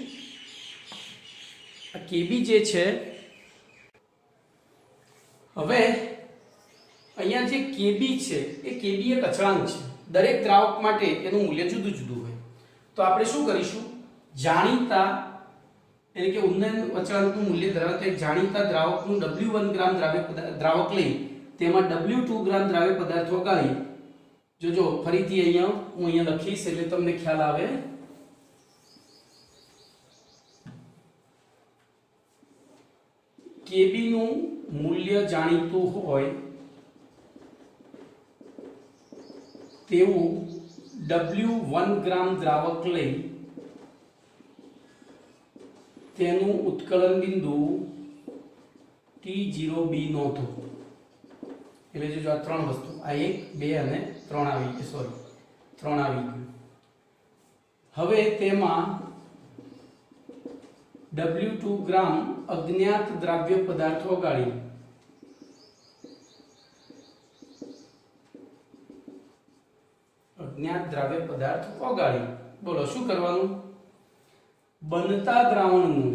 આ Kb જે છે, હવે અહીંયા જે Kb છે એ Kb એક અચળાંક છે. દરેક દ્રાવક માટે એનું મૂલ્ય જુદું જુદું હોય. તો આપણે શું કરીશું? જાણીતા એટલે કે ઉન્નયન અચળાંકનું મૂલ્ય ધરાવતા એક જાણીતા દ્રાવકનું W1 ગ્રામ દ્રાવક લઈ તેમાં W2 ગ્રામ દ્રાવ્ય પદાર્થ ઓગાળી. જોજો ફરીથી હું અહીંયા લખીશ એટલે તમને ખ્યાલ આવે. Kb નું મૂલ્ય જાણીતું હોય તેવું W1 ગ્રામ દ્રાવક લઈ તેનું ઉત્કલન બિંદુ T0b નોંધો. એટલે જો આ 3 વસ્તુ, આ 1 2 અને 3 આવી ગઈ, 3 આવી ગયું. હવે તેમાં W2 ગ્રામ અજ્ઞાત દ્રાવ્ય પદાર્થ ઓગાળી બોલો શું કરવાનું? બનતા દ્રાવણનું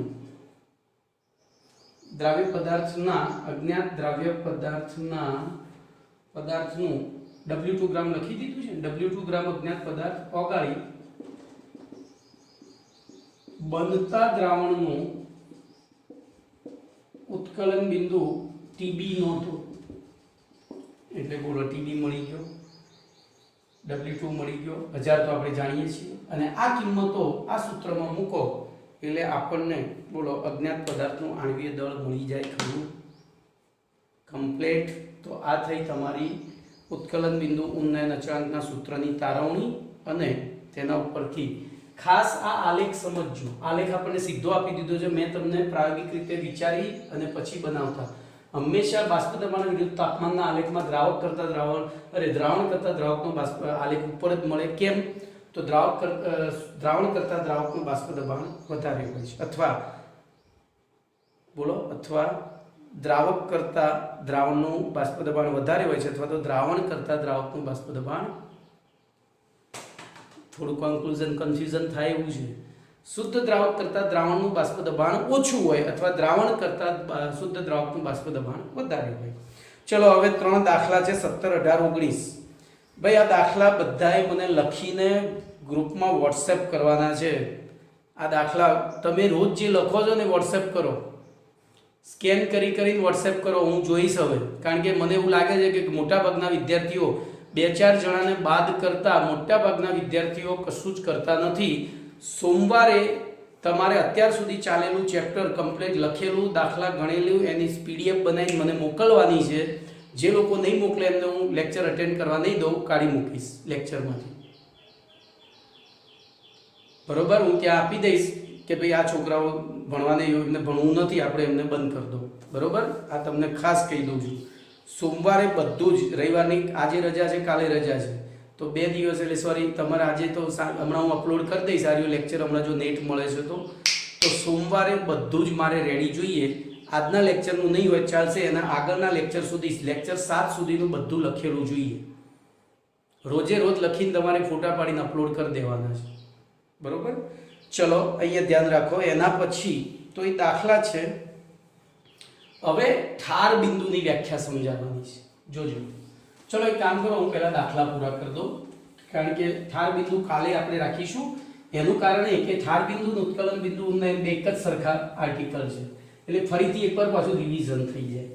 દ્રાવ્ય પદાર્થના અજ્ઞાત દ્રાવ્ય પદાર્થનું W2 ગ્રામ લખી દીધું છે. W2 ગ્રામ અજ્ઞાત પદાર્થ ઓગાળી બનતા દ્રાવણનું ઉત્કલન બિંદુ TB નોંધો. એટલે બોલો TB મળી ગયો, W2 મળી ગયો, 1000 તો આપણે જાણીએ છીએ. અને આ કિંમતો આ સૂત્રમાં મૂકો એટલે આપણને બોલો અજ્ઞાત પદાર્થનું આણ્વીય દળ મળી જાય. ખરું કમ્પ્લીટ. તો આ થઈ તમારી ઉત્કલન બિંદુ ઉન્નયન અચળાંકના સૂત્રની તારવણી. અને તેના ઉપરથી ખાસ આ આલેખ સમજજો. આલેખ આપણને સીધો આપી દીધો છે. મેં તમને પ્રાયોગિક રીતે વિચારી અને પછી બનાવતા. હંમેશા બાષ્પ દબાણ વિરુદ્ધ તાપમાનના આલેખમાં દ્રાવણ કરતા દ્રાવકનો બાષ્પ આલેખ ઉપર જ મળે. કેમ? તો દ્રાવણ કરતા દ્રાવકનું બાષ્પ દબાણ વધારે હોય છે, અથવા દ્રાવક કરતા દ્રાવણનું બાષ્પ દબાણ વધારે હોય છે, અથવા તો દ્રાવણ કરતા દ્રાવકનું બાષ્પ દબાણ થોડું કન્ફ્યુઝન થાય એવું છે. શુદ્ધ દ્રાવક કરતા દ્રાવણનું બાષ્પ દબાણ ઓછું હોય અથવા દ્રાવણ કરતા શુદ્ધ દ્રાવકનું બાષ્પ દબાણ વધારે હોય. ચલો હવે 3 દાખલા છે 17, 18, 19. ભાઈ આ દાખલા બધાએ મને લખીને ગ્રુપમાં વોટ્સએપ કરવાના છે. આ દાખલા તમે રોજ જે લખો છો ને વોટ્સએપ કરો. સ્કેન કરીને WhatsApp કરો, હું જોઈશ હવે, કારણ કે મને એવું લાગે છે કે મોટાભાગના વિદ્યાર્થીઓ 2-4 જણાને બાદ કરતા મોટાભાગના વિદ્યાર્થીઓ કશું જ કરતા નથી. સોમવારે તમારે અત્યાર સુધી ચાલેલું ચેપ્ટર કમ્પ્લીટ લખેલું, દાખલા ગણેલું, એની PDF બનાવીને મને મોકલવાની છે. જે લોકો નહીં મોકલે એમને હું લેક્ચર અટેન્ડ કરવા નહીં દઉં, કાઢી મૂકીશ લેક્ચરમાંથી. બરોબર, હું ત્યાં આપી દઈશ કે ભાઈ આ છોકરાઓ ભણવાને એમને ભણવું નથી, આપણે એમને બંધ કરી દો. બરોબર, આ તમને ખાસ કહી દઉં છું. સોમવારે બધું જ, રવિવારની આજે રજા છે, કાલે રજા છે, તો 2 દિવસ એટલે સોરી તમારે આજે તો હમણાં હું અપલોડ કરી દઈશ આ લેક્ચર, હમણાં જો નેટ મળે છે તો સોમવારે બધું જ મારે રેડી જોઈએ. આજના લેક્ચરનું નહીં હોય ચાલશે, એના આગળના લેક્ચર સુધી, લેક્ચર 7 સુધીનું બધું લખેલું જોઈએ. રોજે રોજ લખીને તમારે ફોટા પાડીને અપલોડ કરી દેવાના છે. બરોબર, ચલો અહીંયા ધ્યાન રાખો. એના પછી તો એ દાખલા છે. હવે ઠાર બિંદુની વ્યાખ્યા સમજાવવાની છે, જોજો. ચલો એક કામ કરો, હું પહેલા દાખલા પૂરા કરી દઉં, કારણ કે ઠાર બિંદુ કાલે આપણે રાખીશું. એનું કારણ એ કે ઠાર બિંદુ અને ઉત્કલન બિંદુ બે એક જ સરખા આર્ટિકલ છે, એટલે ફરીથી એકવાર પાછું રિવિઝન થઈ જાય,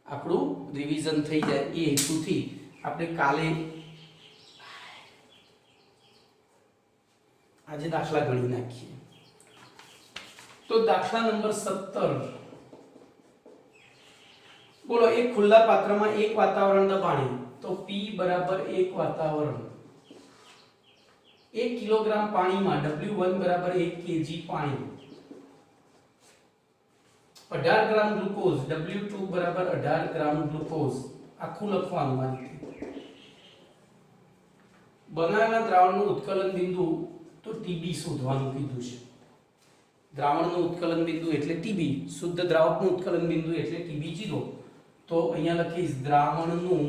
આપણું રિવિઝન થઈ જાય. એ હેતુથી આપણે કાલે આજે દાખલા ગણી નાખીએ. તો દાખલા નંબર 17, બોલો એક ખુલ્લા પાત્રમાં 1 વાતાવરણ દબાણી, તો P બરાબર 1 વાતાવરણ, 1 કિલોગ્રામ પાણીમાં W1 બરાબર 1 kg પાણી, 18 ગ્રામ ગ્લુકોઝ, W2 બરાબર 18 ગ્રામ ગ્લુકોઝ. આખું લખવાનું આ રીતે. બનાવેલા દ્રાવણનું ઉત્કલન બિંદુ તો TB શોધવાનું કીધું છે. દ્રાવણનું ઉત્કલન બિંદુ એટલે TB, શુદ્ધ દ્રાવકનું ઉત્કલન બિંદુ એટલે TB0. તો અહીંયા લખીશ દ્રાવણનું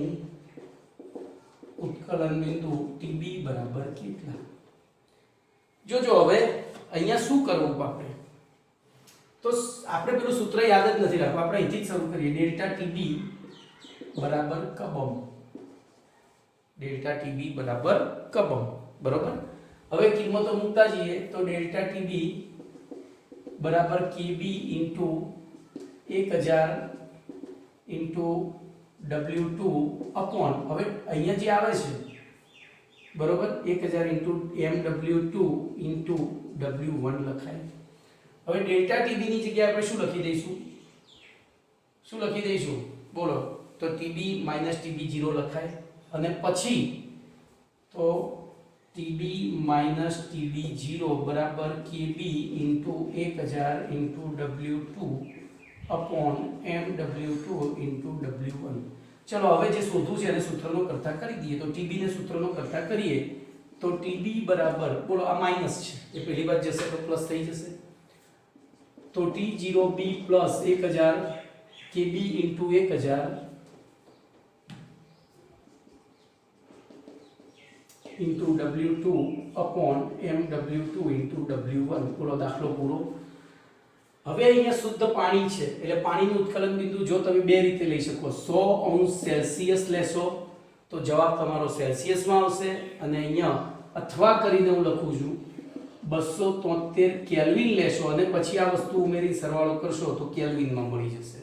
ઉત્કલન બિંદુ TB બરાબર કેટલા. જોજો હવે અહીંયા શું કરવું આપણે, તો આપણે પેલું સૂત્ર યાદ જ નથી રાખવું, આપણે અહીંથી જ શરૂ કરીએ. ડેલ્ટા TB બરાબર કબમ, ડેલ્ટા TB બરાબર કબમ. બરોબર, હવે કિંમતો મૂકતા જઈએ તો ડેલ્ટા TB બરાબર KB into 1000 into W2 upon, હવે અહીંયા જે આવે છે બરોબર 1000 ઇન્ટુ MW2 ઇન્ટુ W1 લખાય. હવે ડેલ્ટા TB ની જગ્યાએ આપણે શું લખી દઈશું, બોલો, તો TB માઇનસ TB0 લખાય, અને પછી તો TB માઇનસ TB0 બરાબર KB into 1000 into W2 upon MW2 into W1. ચલો હવે જે શોધવું છે એને સૂત્રનો કરતા કરી દઈએ. તો TB ને સૂત્રનો કરતા કરીએ તો TB બરાબર, બોલો આ માઇનસ છે, એ પહેલી બાદ જશે તો પ્લસ થઈ જશે. તો T0B plus 1000 KB into 1000 into W2 upon MW2 into W1. બોલો દાખલો પૂરો. હવે અહીંયા શુદ્ધ પાણી છે, એટલે પાણીનું ઉત્કલન બિંદુ જો તમે બે રીતે લઈ શકો. 100°C લેશો તો જવાબ તમારો સેલ્સિયસમાં આવશે, અને અહીંયા અથવા કરીને હું લખું છું 273 કેલ્વિન લેશો, અને પછી આ વસ્તુ ઉમેરી સરવાળો કરશો તો કેલ્વિનમાં મળી જશે.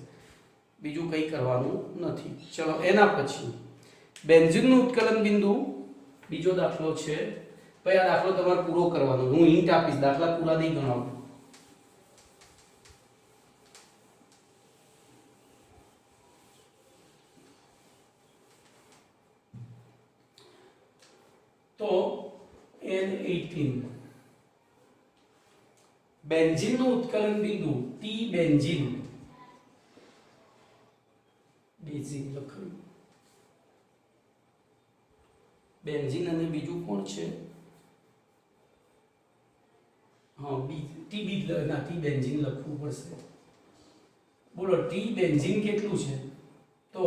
બીજું કંઈ કરવાનું નથી. ચલો એના પછી બેન્ઝીનનું ઉત્કલન બિંદુ, બીજો દાખલો છે. ભાઈ આ દાખલો તમારે પૂરો કરવાનો, હું હિન્ટ આપીશ, દાખલા પૂરા નહીં ગણાવું. તો N18 બેન્ઝીનનું ઉત્કલન બિંદુ T બેન્ઝીન, બેન્ઝીન લખ્યું, બેન્ઝીન અને બીજું કોણ છે, હા TB ના T બેન્ઝીન લખવું પડશે. બોલો T બેન્ઝીન કેટલું છે, તો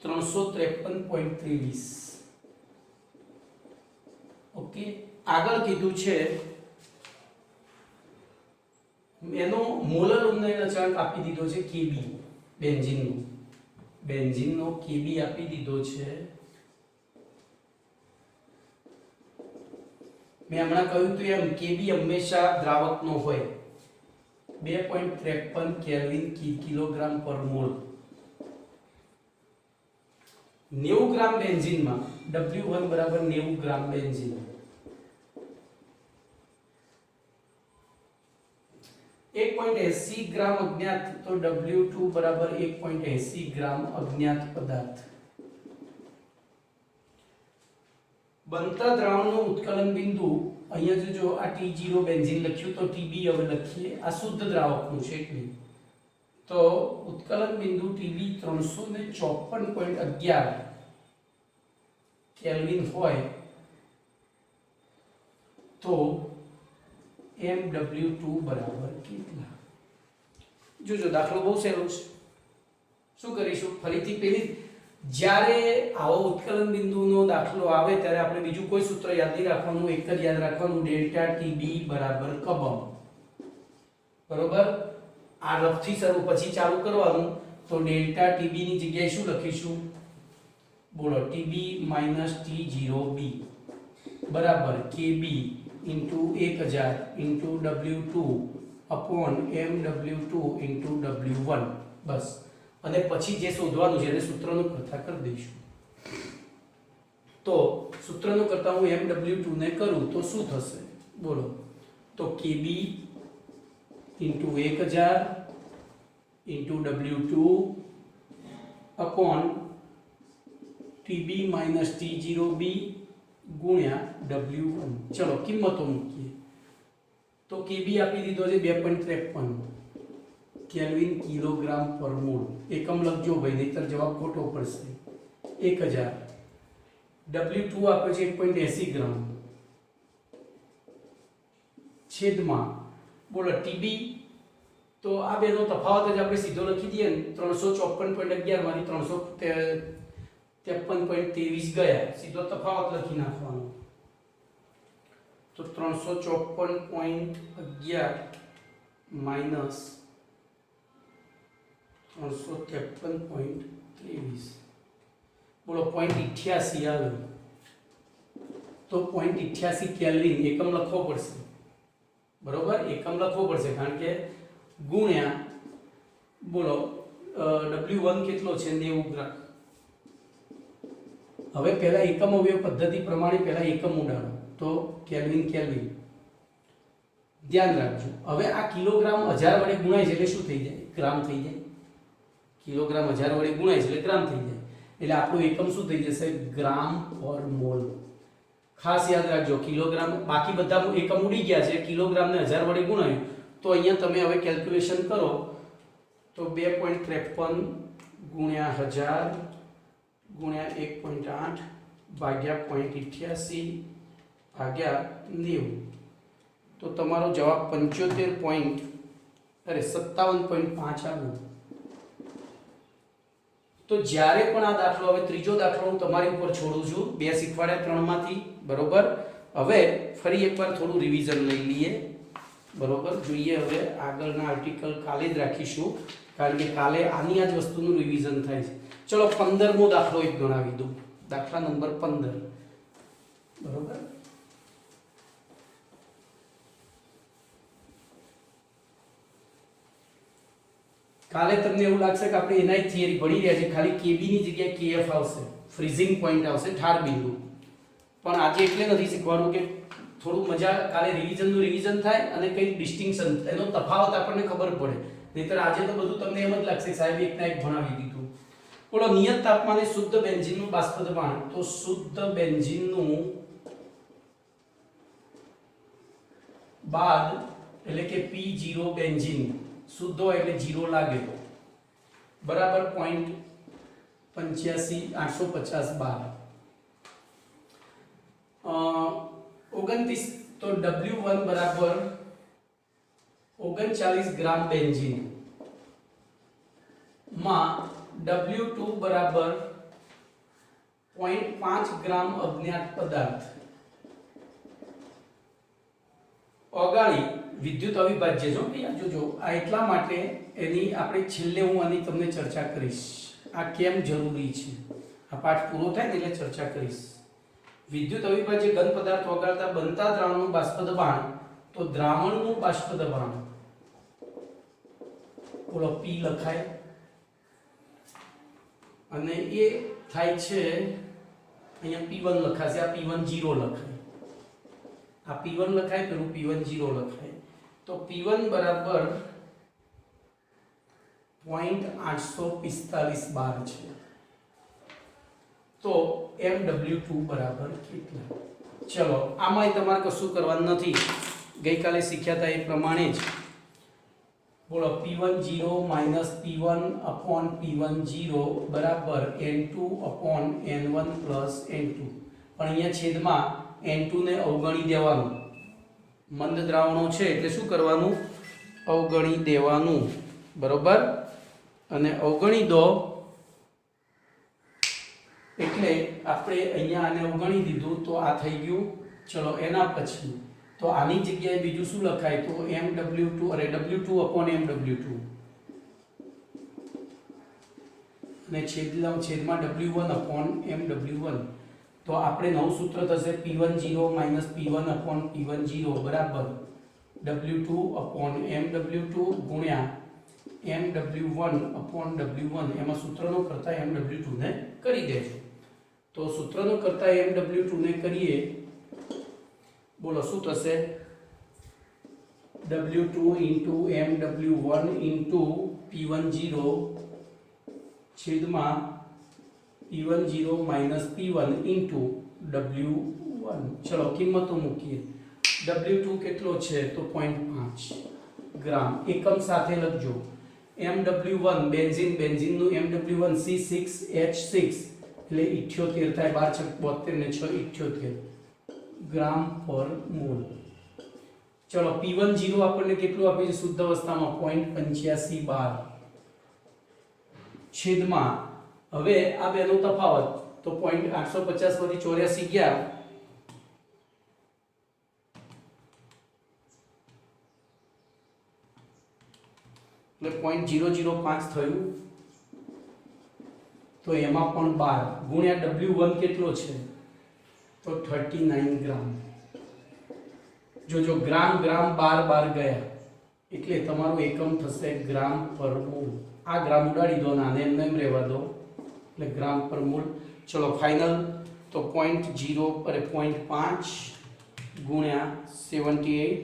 353.23. ઓકે, આગળ કીધું છે એનો મોલર ઉન્નયન અચળાંક આપી દીધો છે KB, બેન્ઝીનનો KB આપી દીધો છે. મેં હમણાં કહ્યું તો એમ KB હંમેશા દ્રાવકનો હોય, 2.53 કેલ્વિન કિલોગ્રામ પર મોલ. 90 ગ્રામ બેન્ઝીનમાં W1 બરાબર 90 ગ્રામ બેન્ઝીન, 1.80 ગ્રામ અજ્ઞાત, તો W2 બરાબર 1.80 ગ્રામ અજ્ઞાત પદાર્થ. બનતા દ્રાવણનું ઉત્કલન બિંદુ અહીંયા જોજો, આ T0 બેન્ઝીન લખ્યું તો TB હવે લખીએ, આ શુદ્ધ દ્રાવકનું છે એટલે. તો ઉત્કલન બિંદુ TB 354.11 કેલ્વિન હોય તો MW2 બરાબર કેટલા? જોજો દાખલો બહુ સહેલો છે. શું કરીશું? ફરીથી પેલી જ્યારે આવો ઉત્કલન બિંદુનો દાખલો આવે ત્યારે આપણે બીજું કોઈ સૂત્ર યાદ નહીં રાખવાનું, એક જ યાદ રાખવાનું, ડેલ્ટા TB બરાબર કબમ. બરોબર? આ રફથી શરૂ પછી ચાલુ કરવાનું. તો ડેલ્ટા TB ની જગ્યાએ શું લખીશું? બોલો, TB માઈનસ T0B બરાબર KB into 1000 into W2 upon MW2 into W1. બસ. અને પછી જે શોધવાનું છે એને સૂત્રનું કરતા કરી દઈશું. તો સૂત્રનું કરતા હું MW2 ને કરું તો શું થશે? બોલો, તો KB into 1000 into W2 upon TB minus T0B ગુણ્યા W1. ચલો કિંમતો મૂકીએ. તો KB આપી દીધો છે 2.53 કેલ્વિન કિલોગ્રામ પર મોલ. એકમ લખજો ભાઈ, નહીતર જવાબ ખોટો પડશે. 1000. W2 આપ્યો છે 1.80 ગ્રામ છેદમાં, બોલો TB. તો આ બેનો તફાવત જ આપણે સીધો લખી દઈએ ને, 354.11 માંથી 353.23 ગયા, સીધો તફાવત લખી નાખવાનો. તો 354.11 માઈનસ 353.23, બોલો 0.88 આવે. તો 0.88 કેલ્વિન એકમ લખવો પડશે. બરોબર? એકમ લખવો પડશે કારણ કે ગુણ્યા, બોલો W1 કેટલો છે? 90 ગ્રામ. હવે પહેલા એકમ અવયવ પદ્ધતિ પ્રમાણે પહેલા એકમ ઉડાડો. તો કેલ્વિન કેલ્વિન ધ્યાન રાખજો. હવે આ કિલોગ્રામ 1000 વડે ગુણાય છે એટલે શું થઈ જાય? ગ્રામ થઈ જાય. કિલોગ્રામ 1000 વડે ગુણાય છે એટલે ગ્રામ થઈ જાય. એટલે આપણું એકમ શું થઈ જશે? ગ્રામ પર મોલ. ખાસ યાદ રાખજો, કિલોગ્રામ બાકી બધા એકમ ઉડી ગયા છે, કિલોગ્રામ ને 1000 વડે ગુણાયું. તો અહીંયા તમે હવે કેલ્ક્યુલેશન કરો તો 2.53 ગુણ્યા 1000 ગુણ્યા 1.8 ભાગ્યા 0.88 ભાગ્યા 90. તો તમારો જવાબ 57.5 આવ્યો. તો જ્યારે પણ આ દાખલો, હવે ત્રીજો દાખલો હું તમારી ઉપર છોડું છું, 2 શીખવાડ્યા 3 માંથી. બરોબર? હવે ફરી એકવાર થોડું રિવિઝન લઈ લઈએ. બરોબર? જોઈએ હવે આગળના આર્ટિકલ કાલે જ રાખીશું કારણ કે કાલે આની આ જ વસ્તુનું રિવિઝન થાય છે. ચલો 15મો દાખલો એક ગણાવી દઉં. દાખલા નંબર 15. બરોબર? કાલે તમને એવું લાગશે કે આપણે એના થિયરી ભણી રહ્યા છે, ખાલી KB ની જગ્યાએ KF આવશે, ફ્રીઝિંગ પોઈન્ટ આવશે, ઠાર બિંદુ. પણ આજે એટલે નથી શીખવાનું કે થોડું મજા, કાલે રિવિઝનનું રિવિઝન થાય અને કઈ ડિસ્ટિંક્શન, એનો તફાવત આપણને ખબર પડે. નહીતર આજે તો બધું તમને એમ જ લાગશે સાહેબ એકના એક ભણાવી દીધું. બોલો, નિયત તાપમાને શુદ્ધ બેન્ઝીનનું બાષ્પદબાણ. તો શુદ્ધ બેન્ઝીનનું બાદ એટલે કે P0 બેન્ઝીન શુદ્ધ હોય એટલે 0 લાગે બરાબર 0.85 બાર 29. તો W1 બરાબર 39 ગ્રામ બેન્ઝીન માં W2 બરાબર 0.5 ગ્રામ અજ્ઞાત પદાર્થ ઓગાળી વિદ્યુત અવિભાજ્ય જો ભાઈ જોજો આ એટલા માટે એની આપણે છેલ્લે હું આની તમને ચર્ચા કરીશ, આ કેમ જરૂરી છે. આ પાઠ પૂરો થાય ને એટલે ચર્ચા કરીશ. વિદ્યુત અવિભાજ્ય ઘન પદાર્થ ઓગાળતા બનતા દ્રાવણનું બાષ્પ દબાણ. તો દ્રાવણનું બાષ્પ દબાણ બોલો P લખાય અને એ થાય છે અહીંયા P1 લખાશે, આ P1 0 લખાય, આ P1 લખાય પેલું P1 0 લખાય, તો P1 બરાબર 0.845 બાર છે, તો MW2 બરાબર કેટલા? ચલો આમાં તમારે કશું કરવાનું નથી, ગઈકાલે શીખ્યા હતા એ પ્રમાણે જ બોલો P10 P1 upon P10 બરાબર N2 upon N1 plus N2, પણ અહીંયા છેદમાં N2 ને અવગણી દેવાનું, મંદ દ્રાવણો છે એટલે શું કરવાનું? અવગણી દેવાનું, બરોબર? અને અવગણી દો એટલે આપણે અહીંયા આને અવગણી દીધું તો આ થઈ ગયું. ચલો એના પછી તો આની જગ્યાએ બીજું શું લખાય? તો MW2 અરે W2 upon MW2 અને છેદમાં W1 upon MW1, તો આપણે નવું સૂત્ર થશે P10 P1 upon P10 બરાબર W2 upon MW2 ગુણ્યા MW1 upon W1, એમાં સૂત્રનો કરતા MW2 ને કરી દેજો. તો સૂત્રનો કરતા MW2 ને કરીએ, બોલો શું થશે? W2 into MW1 into P10 છેદમાં P10 minus P1 into W1. ચલો કિંમતો મૂકીએ. W2 કેટલો છે? તો 0.5 ગ્રામ, એકમ સાથે લખજો. MW1 બેન્ઝીનનું MW1 C6H6 એટલે 78 થાય, 12 ને 6 78 ગ્રામ પર મોલ. ચલો P10 આપણને કેટલું આપે છે શુદ્ધ અવસ્થામાં? 0.85 બાર છેદમાં, હવે આ બેનો તફાવત તો 0.850 માંથી 84 ગયા એટલે 0.005 થયું, તો એમાં પણ 12 ગુણ્યા W1 કેટલો છે? તો 39 ગ્રામ. જો ગ્રામ ગ્રામ 12 ગયા એટલે તમારું એકમ થશે ગ્રામ પર મોલ. આ ગ્રામ ઉડાડી દો, આને એમ રહેવા દો, એટલે ગ્રામ પર મોલ. ચલો ફાઇનલ તો 0.5 ગુણ્યા 78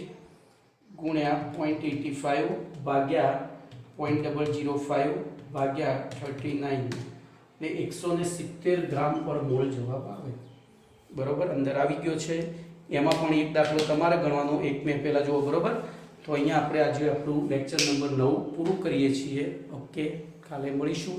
ગુણ્યા 0.85 ભાગ્યા 0.005 ભાગ્યા 39 એટલે 170 ગ્રામ પર મોલ જવાબ આવે. બરોબર, અંદર આવી ગયો છે. એમાં પણ એક દાખલો તમારે ગણવાનો, એક મેં પહેલા જુઓ. બરોબર, તો અહીંયા આપણે આજે આપણું લેક્ચર નંબર 9 પૂરું કરીએ છીએ. ઓકે, કાલે મળીશું.